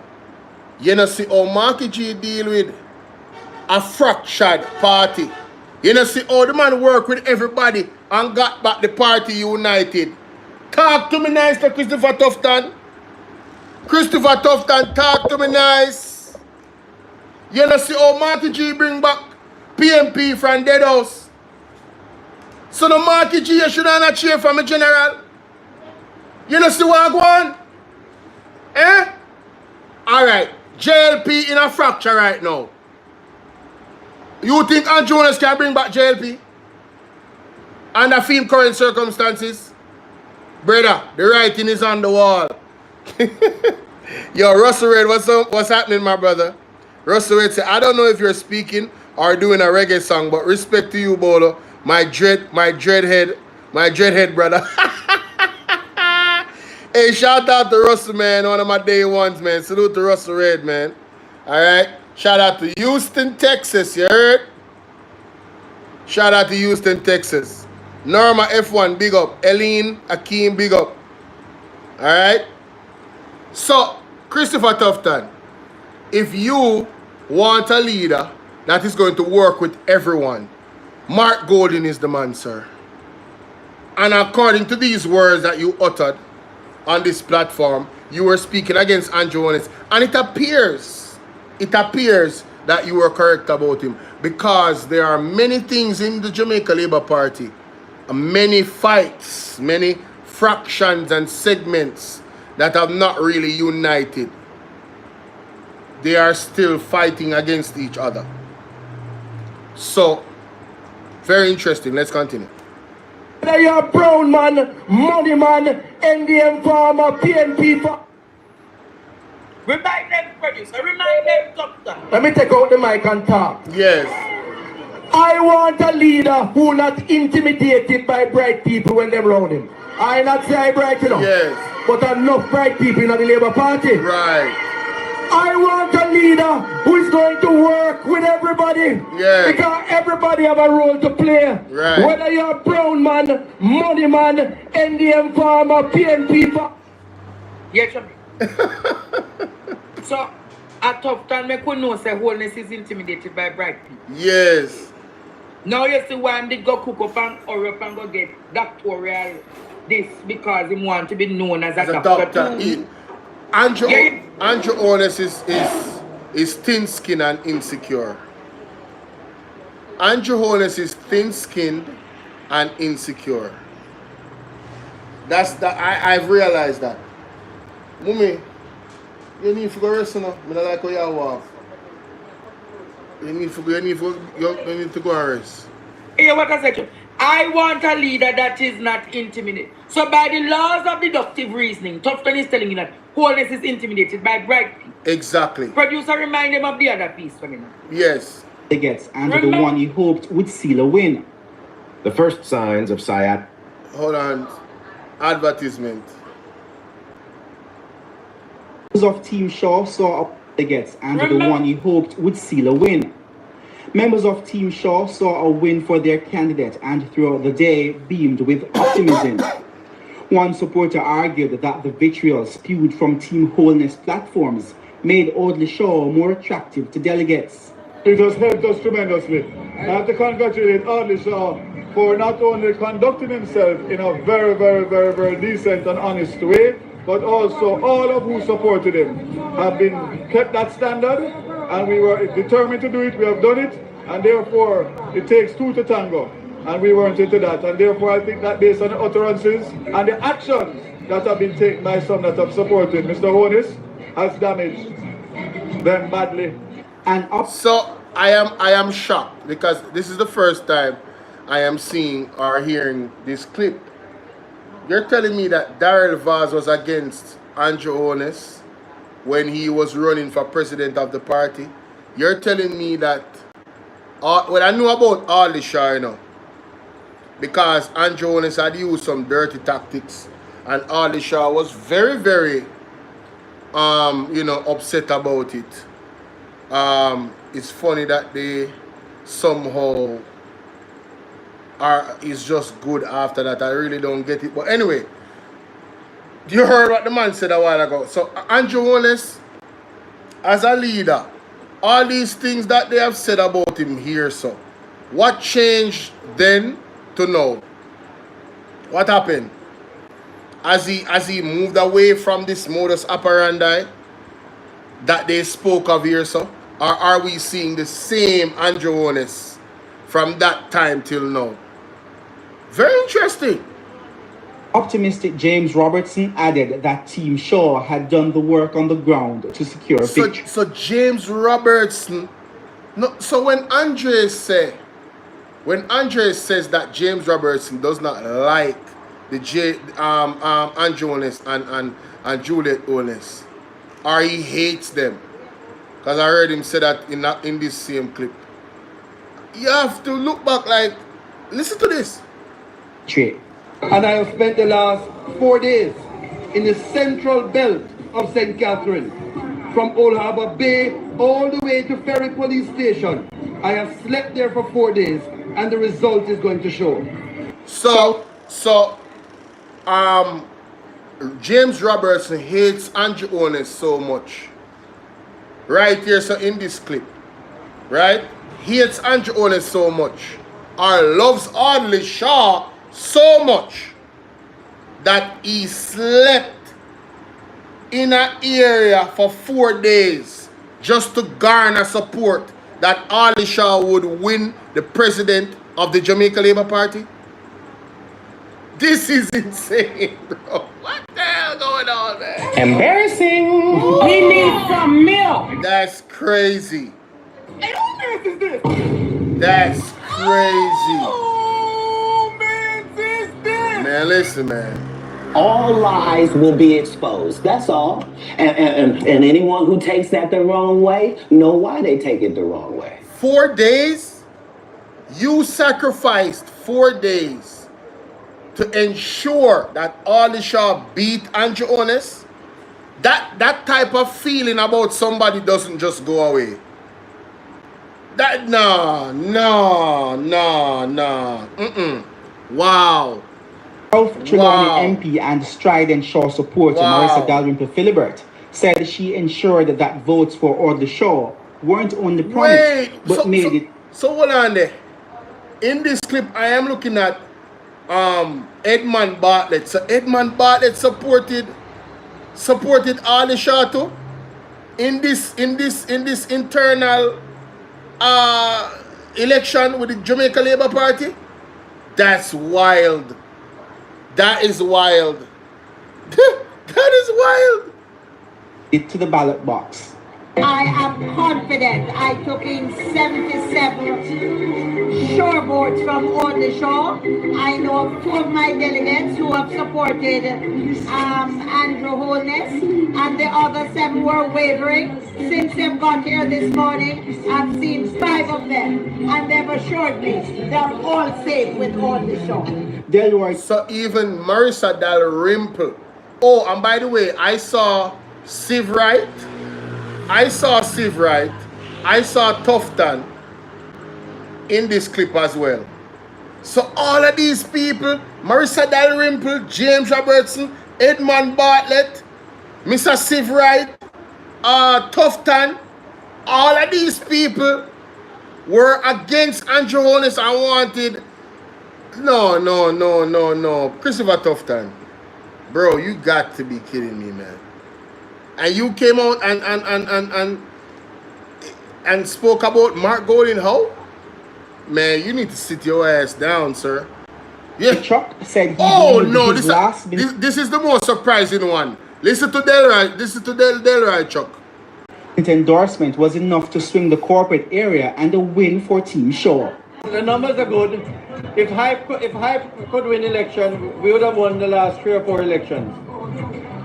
You know see how Marky G deal with a fractured party. You know see how the man work with everybody and got back the party united. Talk to me nice to Christopher Tuftton. Christopher Tuftton, talk to me nice. You know see how Marky G bring back PMP from Dead House. So the Marky G should not cheer from a general. You know see what I go on? Eh? Alright. JLP in a fracture right now. You think Aunt Jonas can bring back JLP? Under film current circumstances? Brother, the writing is on the wall. Yo, Russell Red, what's happening, my brother? Russell Red said, I don't know if you're speaking or doing a reggae song, but respect to you, Bolo. My dreadhead brother. Hey, shout out to Russell, man. One of my day ones, man. Salute to Russell Red, man. Alright. Shout out to Houston, Texas, you heard? Shout out to Houston, Texas. Norma F1, big up. Eileen, Akeem, big up. Alright? So, Christopher Tuftton, if you want a leader that is going to work with everyone, Mark Golding is the man, sir. And according to these words that you uttered on this platform, you were speaking against Andrew Jones. And it appears that that you were correct about him, because there are many things in the Jamaica Labour Party, many fights, many fractions and segments that have not really united. They are still fighting against each other. So, very interesting. Let's continue. Whether you're a brown man, money man, NDM farmer, PNP farmer. Remind them, producer. Remind them, Tuftton. Let me take out the mic and talk. Yes. I want a leader who not intimidated by bright people when they're around him. I not say I bright enough. Yes. But enough bright people in the Labour Party. Right. I want a leader who is going to work with everybody. Yes. Because everybody have a role to play. Right. Whether you're a brown man, money man, NDM farmer, PNP farmer. Yes, so, at Tuftton, me could know say wholeness is intimidated by bright people. Yes. Now you see why I did go cook up and hurry up and go get doctoral this because he want to be known as a doctor. Andrew Honest is thin-skinned and insecure. Andrew Honest is thin-skinned and insecure. I've realized that. Mummy, you need to go rest now. I don't like how you walk. You need to go and rest. Hear what I said? I want a leader that is not intimidated. So by the laws of deductive reasoning, Tuftton is telling you that wholeness is intimidated by bright people. Exactly. Producer, remind them of the other piece for me now. Yes. Gets and the one he hoped would seal a win. The first signs of Sayat. Hold on. Advertisement. Of Team Shaw saw up the gets and the one he hoped would seal a win. Members of Team Shaw saw a win for their candidate and throughout the day beamed with optimism. One supporter argued that the vitriol spewed from Team Wholeness platforms made Audley Shaw more attractive to delegates. It has helped us tremendously. I have to congratulate Audley Shaw for not only conducting himself in a very, very, very, very decent and honest way, but also all of who supported him have been kept that standard, and we were determined to do it. We have done it, and therefore it takes two to tango, and we weren't into that. And therefore I think that based on the utterances and the actions that have been taken by some that have supported Mr. Honest has damaged them badly. So I am shocked because this is the first time I am seeing or hearing this clip. You're telling me that Daryl Vaz was against Andrew Honest when he was running for president of the party. You're telling me that, well, I know about all this, you know, because Andrew Honest had used some dirty tactics, and Aldi Shaw was very, very, you know, upset about it. It's funny that they somehow is just good after that. I really don't get it. But anyway, you heard what the man said a while ago. So Andrew Honest, as a leader, all these things that they have said about him here, so what changed then to now? What happened? As he moved away from this modus operandi that they spoke of here, so? Or are we seeing the same Andrew Honest from that time till now? Very interesting. Optimistic James Robertson added that Team Shaw had done the work on the ground to secure victory. So James Robertson, no. So when Andre says that James Robertson does not like the Andrew Honest and Juliet Honest, or he hates them, because I heard him say that in this same clip. You have to look back, like, listen to this. And I have spent the last 4 days in the central belt of St. Catherine, from Old Harbour Bay all the way to Ferry Police Station. I have slept there for 4 days, and the result is going to show. So James Robertson hates Andrew Honest so much. Right here, so in this clip, right? Hates Andrew Honest so much, or loves Audley Shaw so much, that he slept in an area for 4 days just to garner support that Ali Shaw would win the president of the Jamaica Labour Party? This is insane, bro. What the hell going on, man? Embarrassing. We need some milk. That's crazy. Hey, who man is this? That's crazy. Oh, man, is this? Man, listen, man. All lies will be exposed. That's all. And anyone who takes that the wrong way, know why they take it the wrong way. 4 days? You sacrificed 4 days to ensure that Ali Shaw beat Andrew Honest? That type of feeling about somebody doesn't just go away. No. Wow. South Trelawney MP and Strident Shaw supporter Marissa Dalrymple Philibert said she ensured that votes for Audley Shaw weren't only promised, but made it. So hold on there. In this clip, I am looking at Edmund Bartlett. So Edmund Bartlett supported Audley Shaw too in this internal election with the Jamaica Labour Party. That's wild. That is wild. That is wild. It to the ballot box. I am confident I took in 77 sure votes from Audley Shaw. I know of 2 of my delegates who have supported Andrew Holness, and the other 7 were wavering. Since they've got here this morning, I've seen 5 of them, and they've assured me they're all safe with Audley Shaw. So even Marissa Dalrymple. Oh, and by the way, I saw Siv Wright. I saw Tuftton in this clip as well. So all of these people, Marissa Dalrymple, James Robertson, Edmund Bartlett, Mr. Siv Wright, Tuftton, all of these people were against Andrew Holness and wanted. No. Christopher Tuftton. Bro, you got to be kidding me, man. And you came out and spoke about Mark Golding how? Man, you need to sit your ass down, sir. Yeah. Chuck said this is the most surprising one. Listen to Delroy, Chuck. His endorsement was enough to swing the corporate area and a win for Team Shaw. The numbers are good. If Hype could win election, we would have won the last 3 or 4 elections.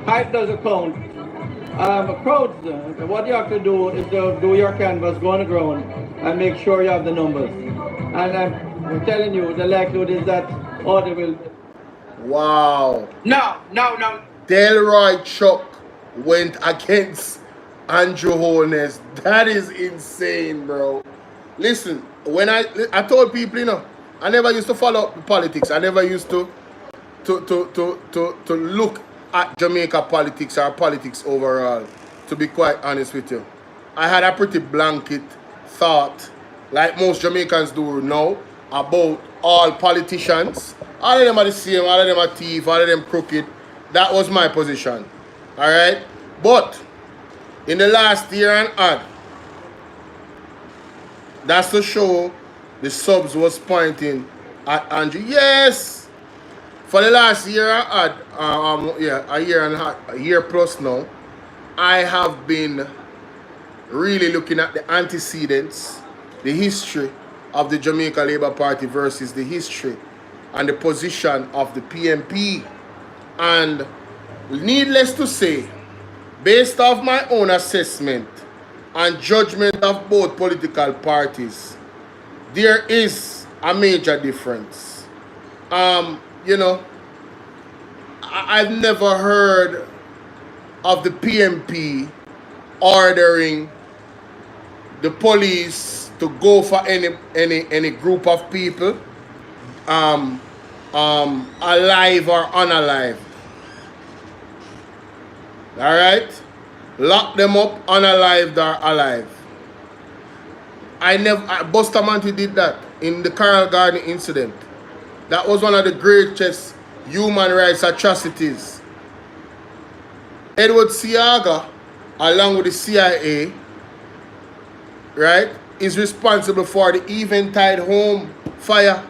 Hype doesn't count. Crowds, what you have to do is to do your canvas, go on the ground, and make sure you have the numbers. And I'm telling you, the likelihood is that Audley will. Wow. No. Delroy Chuck went against Andrew Holness. That is insane, bro. Listen, when I told people, you know, I never used to follow politics. I never used to look at Jamaica politics or politics overall, to be quite honest with you. I had a pretty blanket thought, like most Jamaicans do now, about all politicians. All of them are the same, all of them are thief, all of them crooked. That was my position. Alright? But in the last year and odd, that's to show the subs was pointing at Andrew. Yes! For the last year and odd, a year plus now, I have been really looking at the antecedents, the history of the Jamaica Labour Party versus the history and the position of the PMP. And needless to say, based off my own assessment and judgment of both political parties, there is a major difference. You know, I've never heard of the PMP ordering the police to go for any group of people, alive or unalive. All right, lock them up, unalived or alive. Bustamante did that in the Carroll Garden incident. That was one of the greatest human rights atrocities. Edward Siaga, along with the CIA, right, is responsible for the Eventide home fire.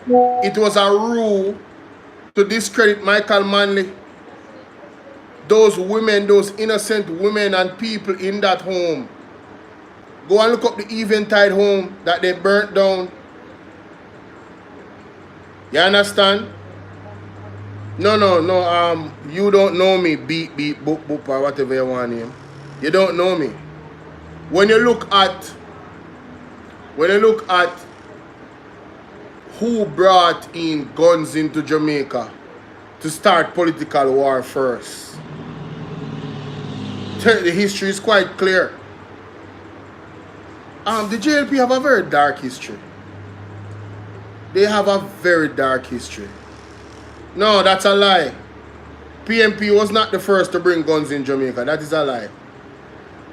It was a rule to discredit Michael Manley. Those women, those innocent women and people in that home. Go and look up the Eventide home that they burnt down. You understand? No, you don't know me, beep, boop, boop, or whatever you want to name. You don't know me. When you look at who brought in guns into Jamaica to start political war first, the history is quite clear. The JLP have a very dark history. They have a very dark history. No, that's a lie. PMP was not the first to bring guns in Jamaica. That is a lie.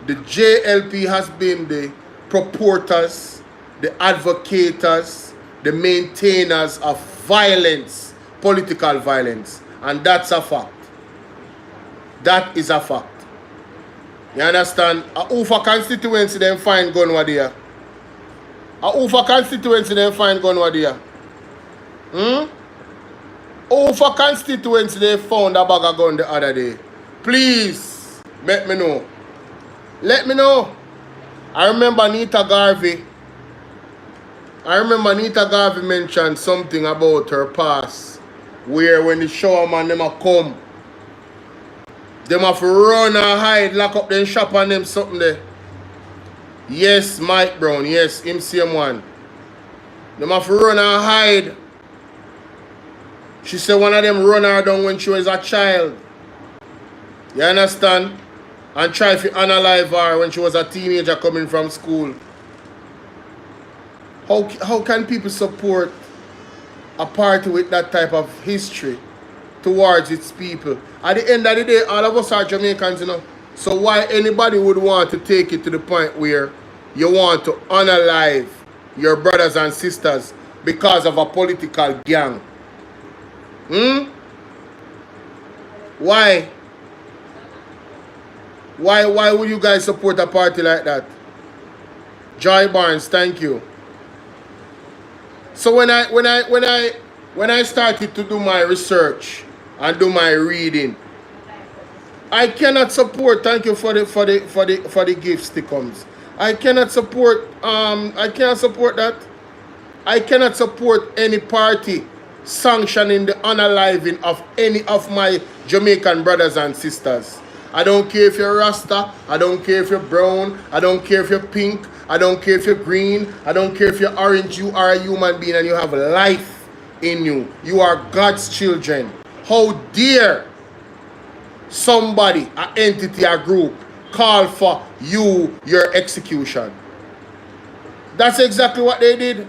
The JLP has been the purporters, the advocators, the maintainers of violence, political violence. And that's a fact. That is a fact. You understand? A Ufa constituency then find gun what there. A Ufa constituency then find gun what there. Ufa constituency they found a bag of gun the other day. Please, let me know. Let me know. I remember Nita Garvey mentioned something about her past, where when the showerman them a come, them have to run and hide, lock up them shop and them something there. Yes, Mike Brown, yes, him same one. Them have to run and hide. She said one of them run her down when she was a child. You understand? And try to unalive her when she was a teenager coming from school. How can people support a party with that type of history towards its people? At the end of the day, all of us are Jamaicans, you know. So why anybody would want to take it to the point where you want to unalive your brothers and sisters because of a political gang? Why? Why would you guys support a party like that? Joy Barnes, thank you. So when I started to do my research and do my reading, I cannot support. Thank you for the gift stickums. I cannot support that. I cannot support any party sanctioning the unaliving of any of my Jamaican brothers and sisters. I don't care if you're Rasta, I don't care if you're brown, I don't care if you're pink, I don't care if you're green, I don't care if you're orange. You are a human being and you have life in you. You are God's children. How dare somebody, an entity, a group, call for your execution? That's exactly what they did.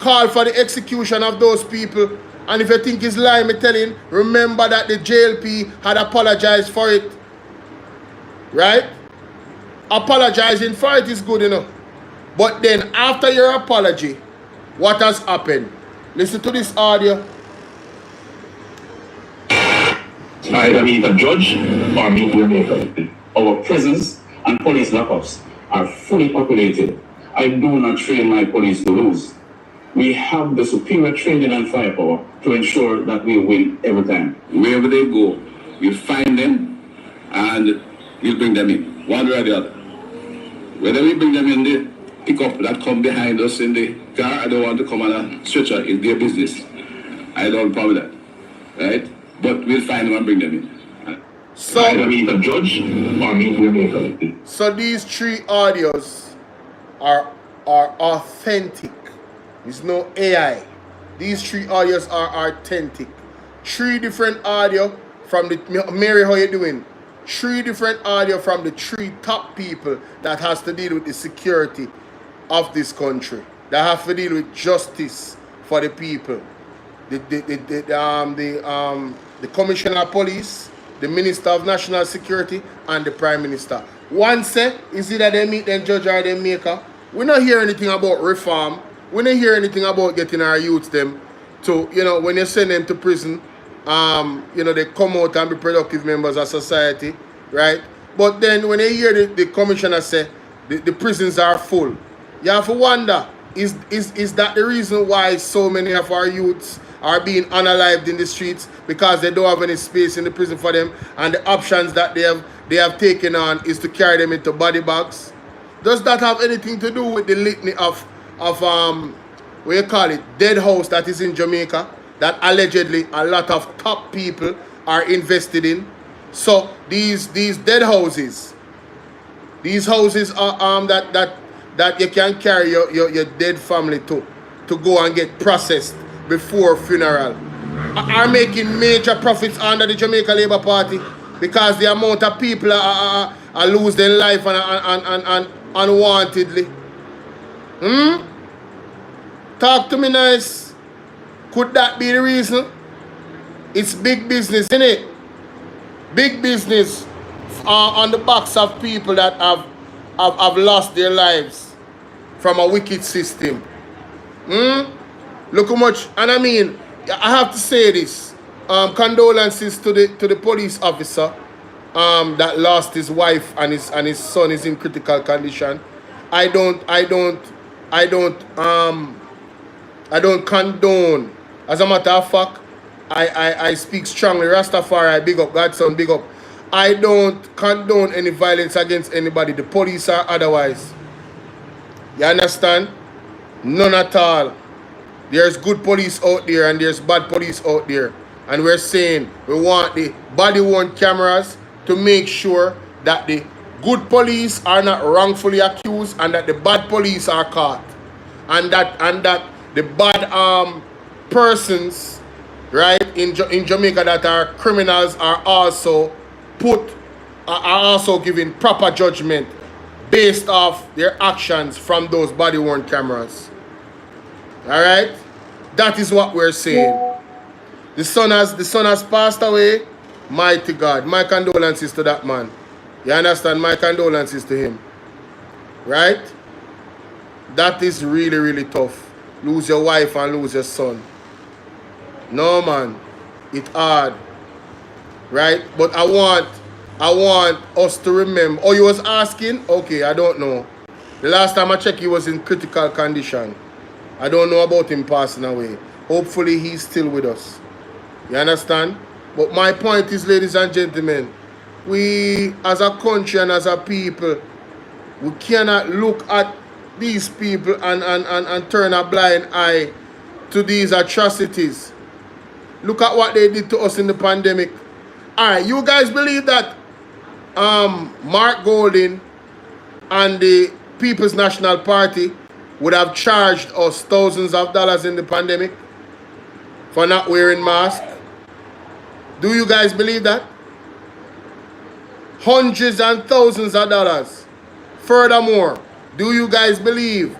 Call for the execution of those people. And if you think it's lying, me telling, remember that the JLP had apologized for it. Right? Apologizing for it is good enough. But then after your apology, what has happened? Listen to this audio. I am either judge or media maker. Our prisons and police lockups are fully populated. I do not train my police to lose. We have the superior training and firepower to ensure that we win every time. Wherever they go, we'll find them and we'll bring them in, one way or the other. Whether we bring them in the pickup that come behind us in the car, I don't want to come on a stretcher, it's their business. I don't problem with that, right? But we'll find them and bring them in. So either either judge or media maker. So these three audios are authentic. There's no AI. These three audios are authentic. Three different audio from the Mary, how you doing? Three different audio from the three top people that has to deal with the security of this country. That have to deal with justice for the people. The Commissioner of Police, the Minister of National Security, and the Prime Minister. One say is either they meet them judge or they maker. We don't hear anything about reform. We don't hear anything about getting our youths them to, you know, when you send them to prison, you know, they come out and be productive members of society, right? But then when they hear the commissioner say the prisons are full, You have to wonder, is that the reason why so many of our youths are being unalived in the streets? Because they don't have any space in the prison for them, and the options that they have taken on is to carry them into body bags. Does that have anything to do with the litany of what you call it, dead house that is in Jamaica that allegedly a lot of top people are invested in? So these dead houses, these houses are that you can carry your dead family to go and get processed before funeral, are making major profits under the Jamaica Labour Party, because the amount of people are lose their life and unwantedly. Talk to me nice. Could that be the reason? It's big business, isn't it? Big business on the backs of people that have lost their lives from a wicked system. Look how much, and I mean, I have to say this. Condolences to the police officer that lost his wife and his son is in critical condition. I don't condone. As a matter of fact, I speak strongly. Rastafari, big up, Godson, big up. I don't condone any violence against anybody, the police or otherwise. You understand? None at all. There's good police out there and there's bad police out there. And we're saying we want the body-worn cameras to make sure that the good police are not wrongfully accused and that the bad police are caught. And that the bad persons, right, in Jamaica that are criminals are also given proper judgment based off their actions from those body-worn cameras. All right, that is what we're saying. The son has passed away. Mighty God, my condolences to that man. You understand? My condolences to him. Right? That is really, really tough. Lose your wife and lose your son. No, man, it's hard. Right? But I want us to remember. Oh, you was asking? Okay, I don't know. The last time I checked, he was in critical condition. I don't know about him passing away. Hopefully he's still with us. You understand? But my point is, ladies and gentlemen, we as a country and as a people, we cannot look at these people and turn a blind eye to these atrocities. Look at what they did to us in the pandemic. Alright, you guys believe that Mark Golding and the People's National Party would have charged us thousands of dollars in the pandemic for not wearing masks? Do you guys believe that? Hundreds and thousands of dollars. Furthermore, do you guys believe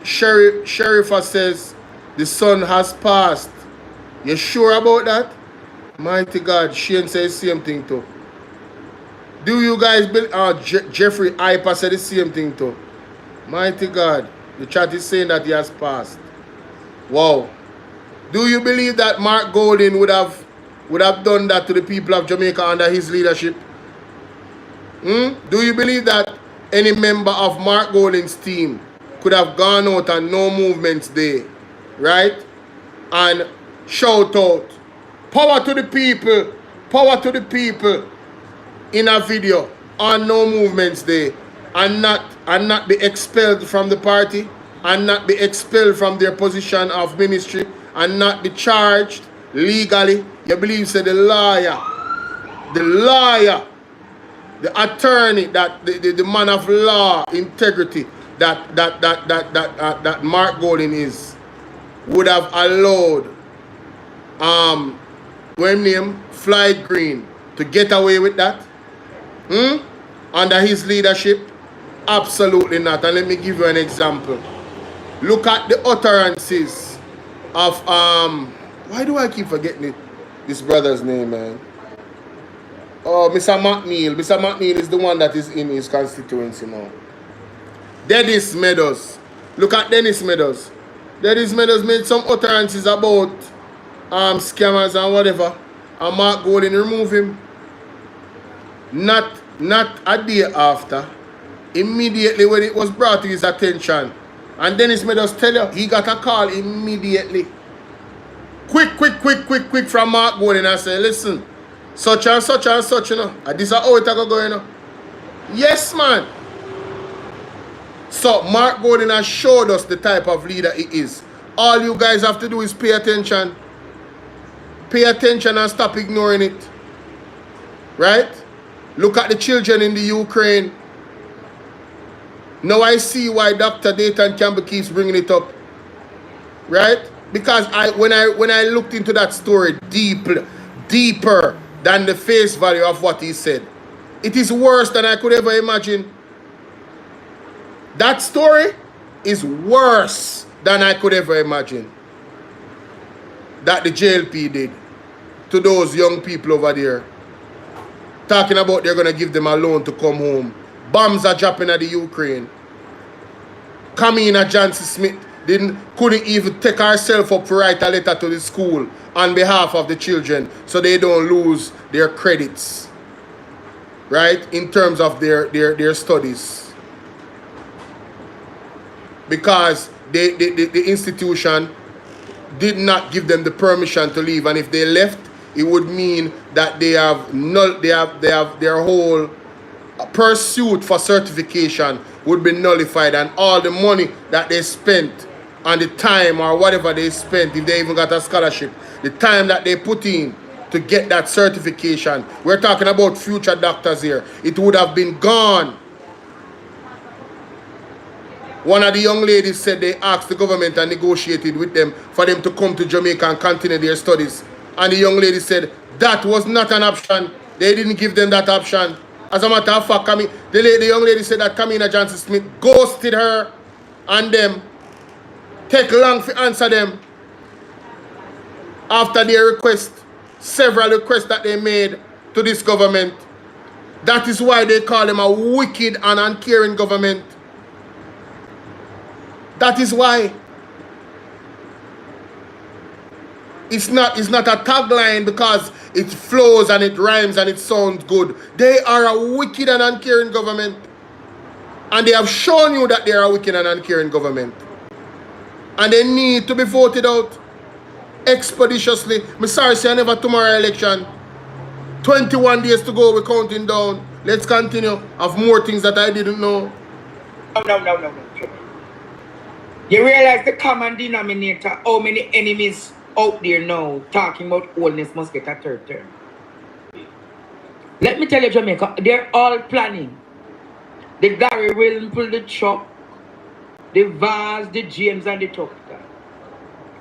Sherifa says the son has passed? You sure about that? Mighty God, Shane says the same thing too. Do you guys believe Jeffrey Iper said the same thing too? Mighty God, the chat is saying that he has passed. Wow. Do you believe that Mark Golding would have done that to the people of Jamaica under his leadership? Do you believe that any member of Mark Golding's team could have gone out on no movements day, right? And shout out, power to the people in a video on no movements day, and not be expelled from the party, and not be expelled from their position of ministry, and not be charged legally? You believe, say the lawyer, the attorney, that the man of law, integrity that Mark Golding is, would have allowed Floyd Green to get away with that? Under his leadership? Absolutely not. And let me give you an example. Look at the utterances of why do I keep forgetting this brother's name, man? Oh, Mr. McNeil. Mr. McNeil is the one that is in his constituency now. Dennis Meadows. Look at Dennis Meadows. Dennis Meadows made some utterances about scammers and whatever, and Mark Golding remove him. Not a day after, immediately when it was brought to his attention. And Dennis made us tell you, he got a call immediately. Quick from Mark Gordon and say, listen, such and such and such, you know. And this is how it go, you know. Yes, man. So Mark Gordon has showed us the type of leader he is. All you guys have to do is pay attention. Pay attention and stop ignoring it. Right? Look at the children in the Ukraine. Now I see why Dr. Dayton Campbell keeps bringing it up. Right? Because when I looked into that story deeper than the face value of what he said, it is worse than I could ever imagine. That story is worse than I could ever imagine. That the JLP did to those young people over there. Talking about they're going to give them a loan to come home. Bombs are dropping at the Ukraine. Kamina Johnson Smith couldn't even take herself up to write a letter to the school on behalf of the children so they don't lose their credits. Right? In terms of their studies. Because the institution did not give them the permission to leave, and if they left, it would mean that they have their whole pursuit for certification would be nullified, and all the money that they spent and the time or whatever they spent, if they even got a scholarship, the time that they put in to get that certification, we're talking about future doctors here, it would have been gone. One of the young ladies said they asked the government and negotiated with them for them to come to Jamaica and continue their studies. And the young lady said that was not an option. They didn't give them that option. As a matter of fact, the young lady said that Kamina Johnson Smith ghosted her and them. Take long to answer them. After their request, several requests that they made to this government. That is why they call them a wicked and uncaring government. That is why. It's not a tagline because it flows and it rhymes and it sounds good. They are a wicked and uncaring government. And they have shown you that they are a wicked and uncaring government. And they need to be voted out expeditiously. I'm sorry, say I never tomorrow election. 21 days to go, we're counting down. Let's continue. I have more things that I didn't know. No. You realize the common denominator, how many enemies out there now talking about oldness must get a third term. Let me tell you, Jamaica, they're all planning. The Gary will pull the truck, the Vaz, the James, and the Tufton.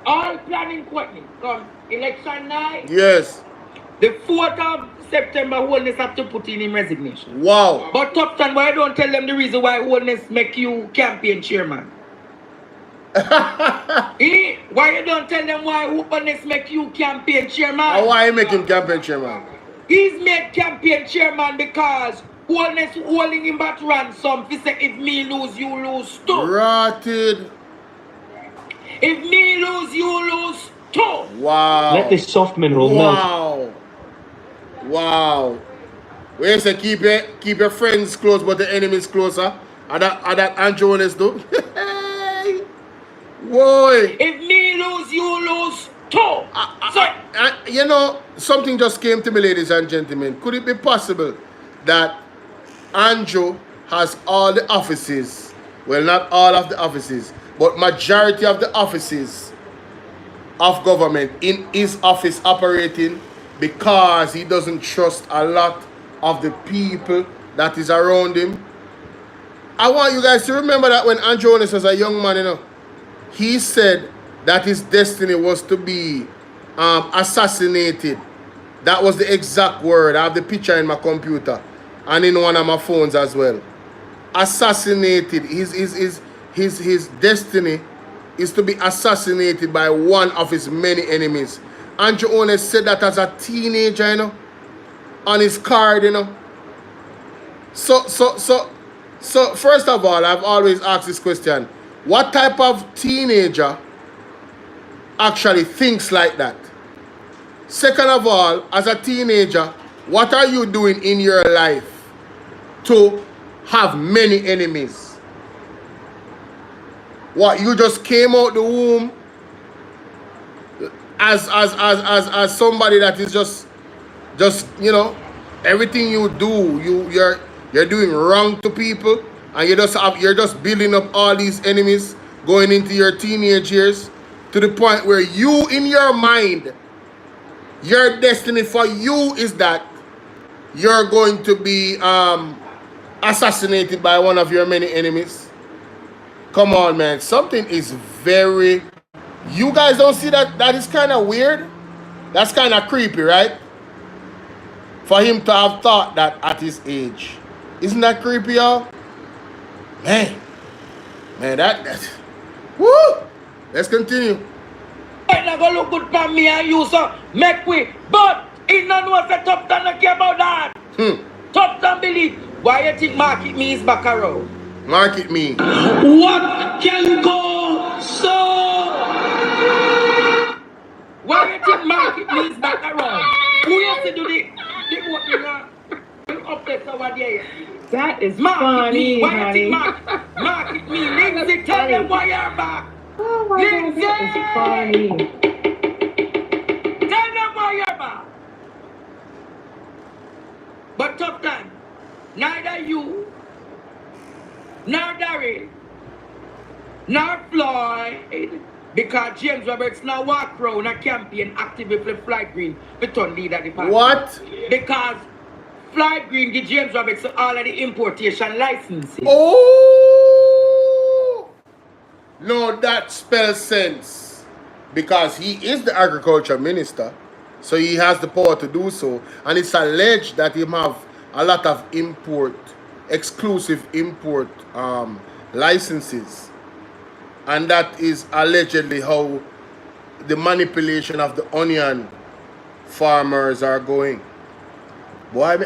All planning, Courtney. Come election night. Yes. The 4th of September, Wholeness have to put in him resignation. Wow. But Tuftton, why don't tell them the reason why Wholeness make you campaign chairman? Why you don't tell them why Wholeness make you campaign chairman? Why you make him campaign chairman? He's made campaign chairman because Wholeness holding him back ransom. He say if me lose, you lose too. Rotted. If me lose, you lose too. Wow. Let this soft mineral melt. Wow. We say keep your friends close but the enemies closer. And that Andrew Jones do. Boy. If me lose, you lose too. You know, something just came to me, ladies and gentlemen. Could it be possible that Andrew has all the offices, well, not all of the offices, but majority of the offices of government in his office operating because he doesn't trust a lot of the people that is around him? I want you guys to remember that when Andrew Jones was a young man, you know, he said that his destiny was to be assassinated. That was the exact word. I have the picture in my computer and in one of my phones as well. Assassinated. His destiny is to be assassinated by one of his many enemies. Andrew Jones said that as a teenager, you know, on his card, you know. So first of all, I've always asked this question. What type of teenager actually thinks like that? Second of all, as a teenager, what are you doing in your life to have many enemies. What, you just came out the womb as somebody that is just you know, everything you do, you're doing wrong to people, and you're just building up all these enemies going into your teenage years, to the point where you, in your mind, your destiny for you is that you're going to be assassinated by one of your many enemies. Come on, man. Something is very... You guys don't see that? That is kind of weird. That's kind of creepy, right? For him to have thought that at his age. Isn't that creepy, y'all? Man, that woo! Let's continue. Right now, go look good for me and you, so make we. But it not know that Tuftton don't care about that. Tuftton believe. Why you think market me is back around? Market me. What can go so? Why you think market me is back around? Who used to do the updates over there? That is market funny, me. Why honey. you think market me? Lindsay, tell them why you're back. Oh my God, that is funny. Tell them why you're back. But Tuftton, neither you, nor Daryl, nor Floyd, because James Roberts now walk around a campaign actively for Floyd Green to turn leader of the party. What? Because Floyd Green give James Roberts all of the importation licenses. Oh! No, that spells sense. Because he is the agriculture minister, so he has the power to do so. And it's alleged that he have a lot of exclusive import licenses. And that is allegedly how the manipulation of the onion farmers are going. Boy,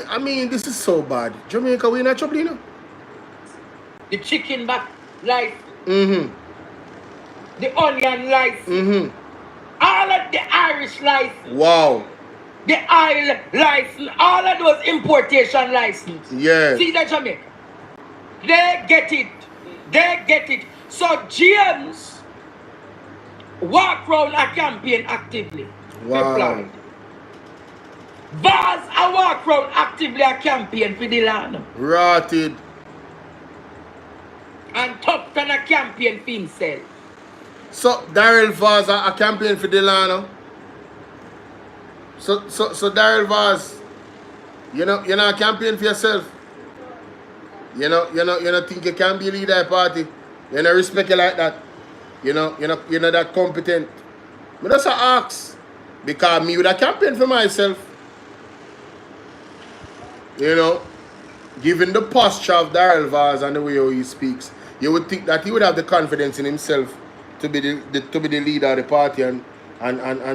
I mean, this is so bad. Jamaica, we not trouble, you know? The chicken back life. Mm-hmm. The onion life. Mm-hmm. All of the Irish life. Wow. The oil license. All of those importation licenses. Yeah. See that, Jamaica? They get it. They get it. So James walk around a campaign actively. Wow. Vaz I walk around actively a campaign for the land. Rotted. And Tuftton a campaign for himself. So Daryl Vaz a campaign for Delano. So Daryl Vaz, you know a campaign for yourself. You know think you can be a leader of a party. You know respect you like that. You're not that competent. But that's an ask. Because me would a campaign for myself. You know, given the posture of Daryl Vaz and the way he speaks, you would think that he would have the confidence in himself to be the leader of the party and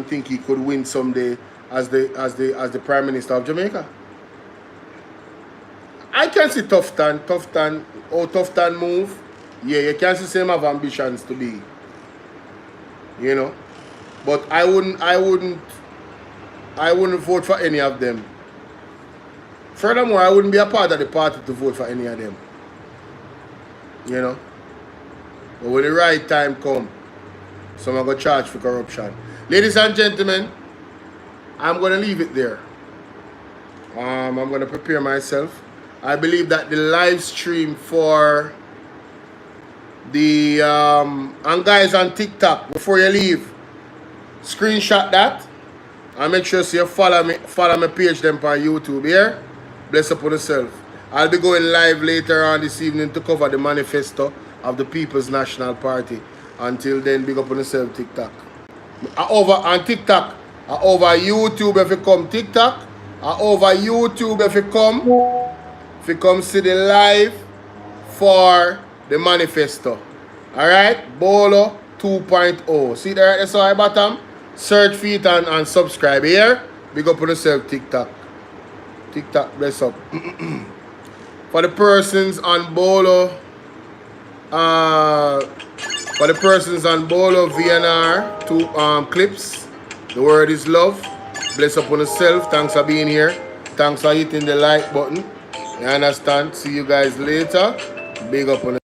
think he could win someday as the Prime Minister of Jamaica. I can see Tuftton move. Yeah, you can see same have ambitions to be. You know. But I wouldn't vote for any of them. Furthermore, I wouldn't be a part of the party to vote for any of them. You know? But when the right time comes, someone going to charge for corruption. Ladies and gentlemen, I'm going to leave it there. I'm going to prepare myself. I believe that the live stream for the... and guys on TikTok, before you leave, screenshot that. And make sure you follow my page them on YouTube here. Bless upon yourself. I'll be going live later on this evening to cover the manifesto of the People's National Party. Until then, big up on yourself, TikTok. Over on TikTok, over YouTube if you come TikTok, over YouTube if you come see the live for the manifesto. Alright? Bolo 2.0. See there at the side bottom? Search for it and subscribe here. Big up on yourself, TikTok. TikTok, bless up. For the persons on Bolo, VNR, clips, the word is love. Bless up on yourself. Thanks for being here. Thanks for hitting the like button. You understand? See you guys later. Big up on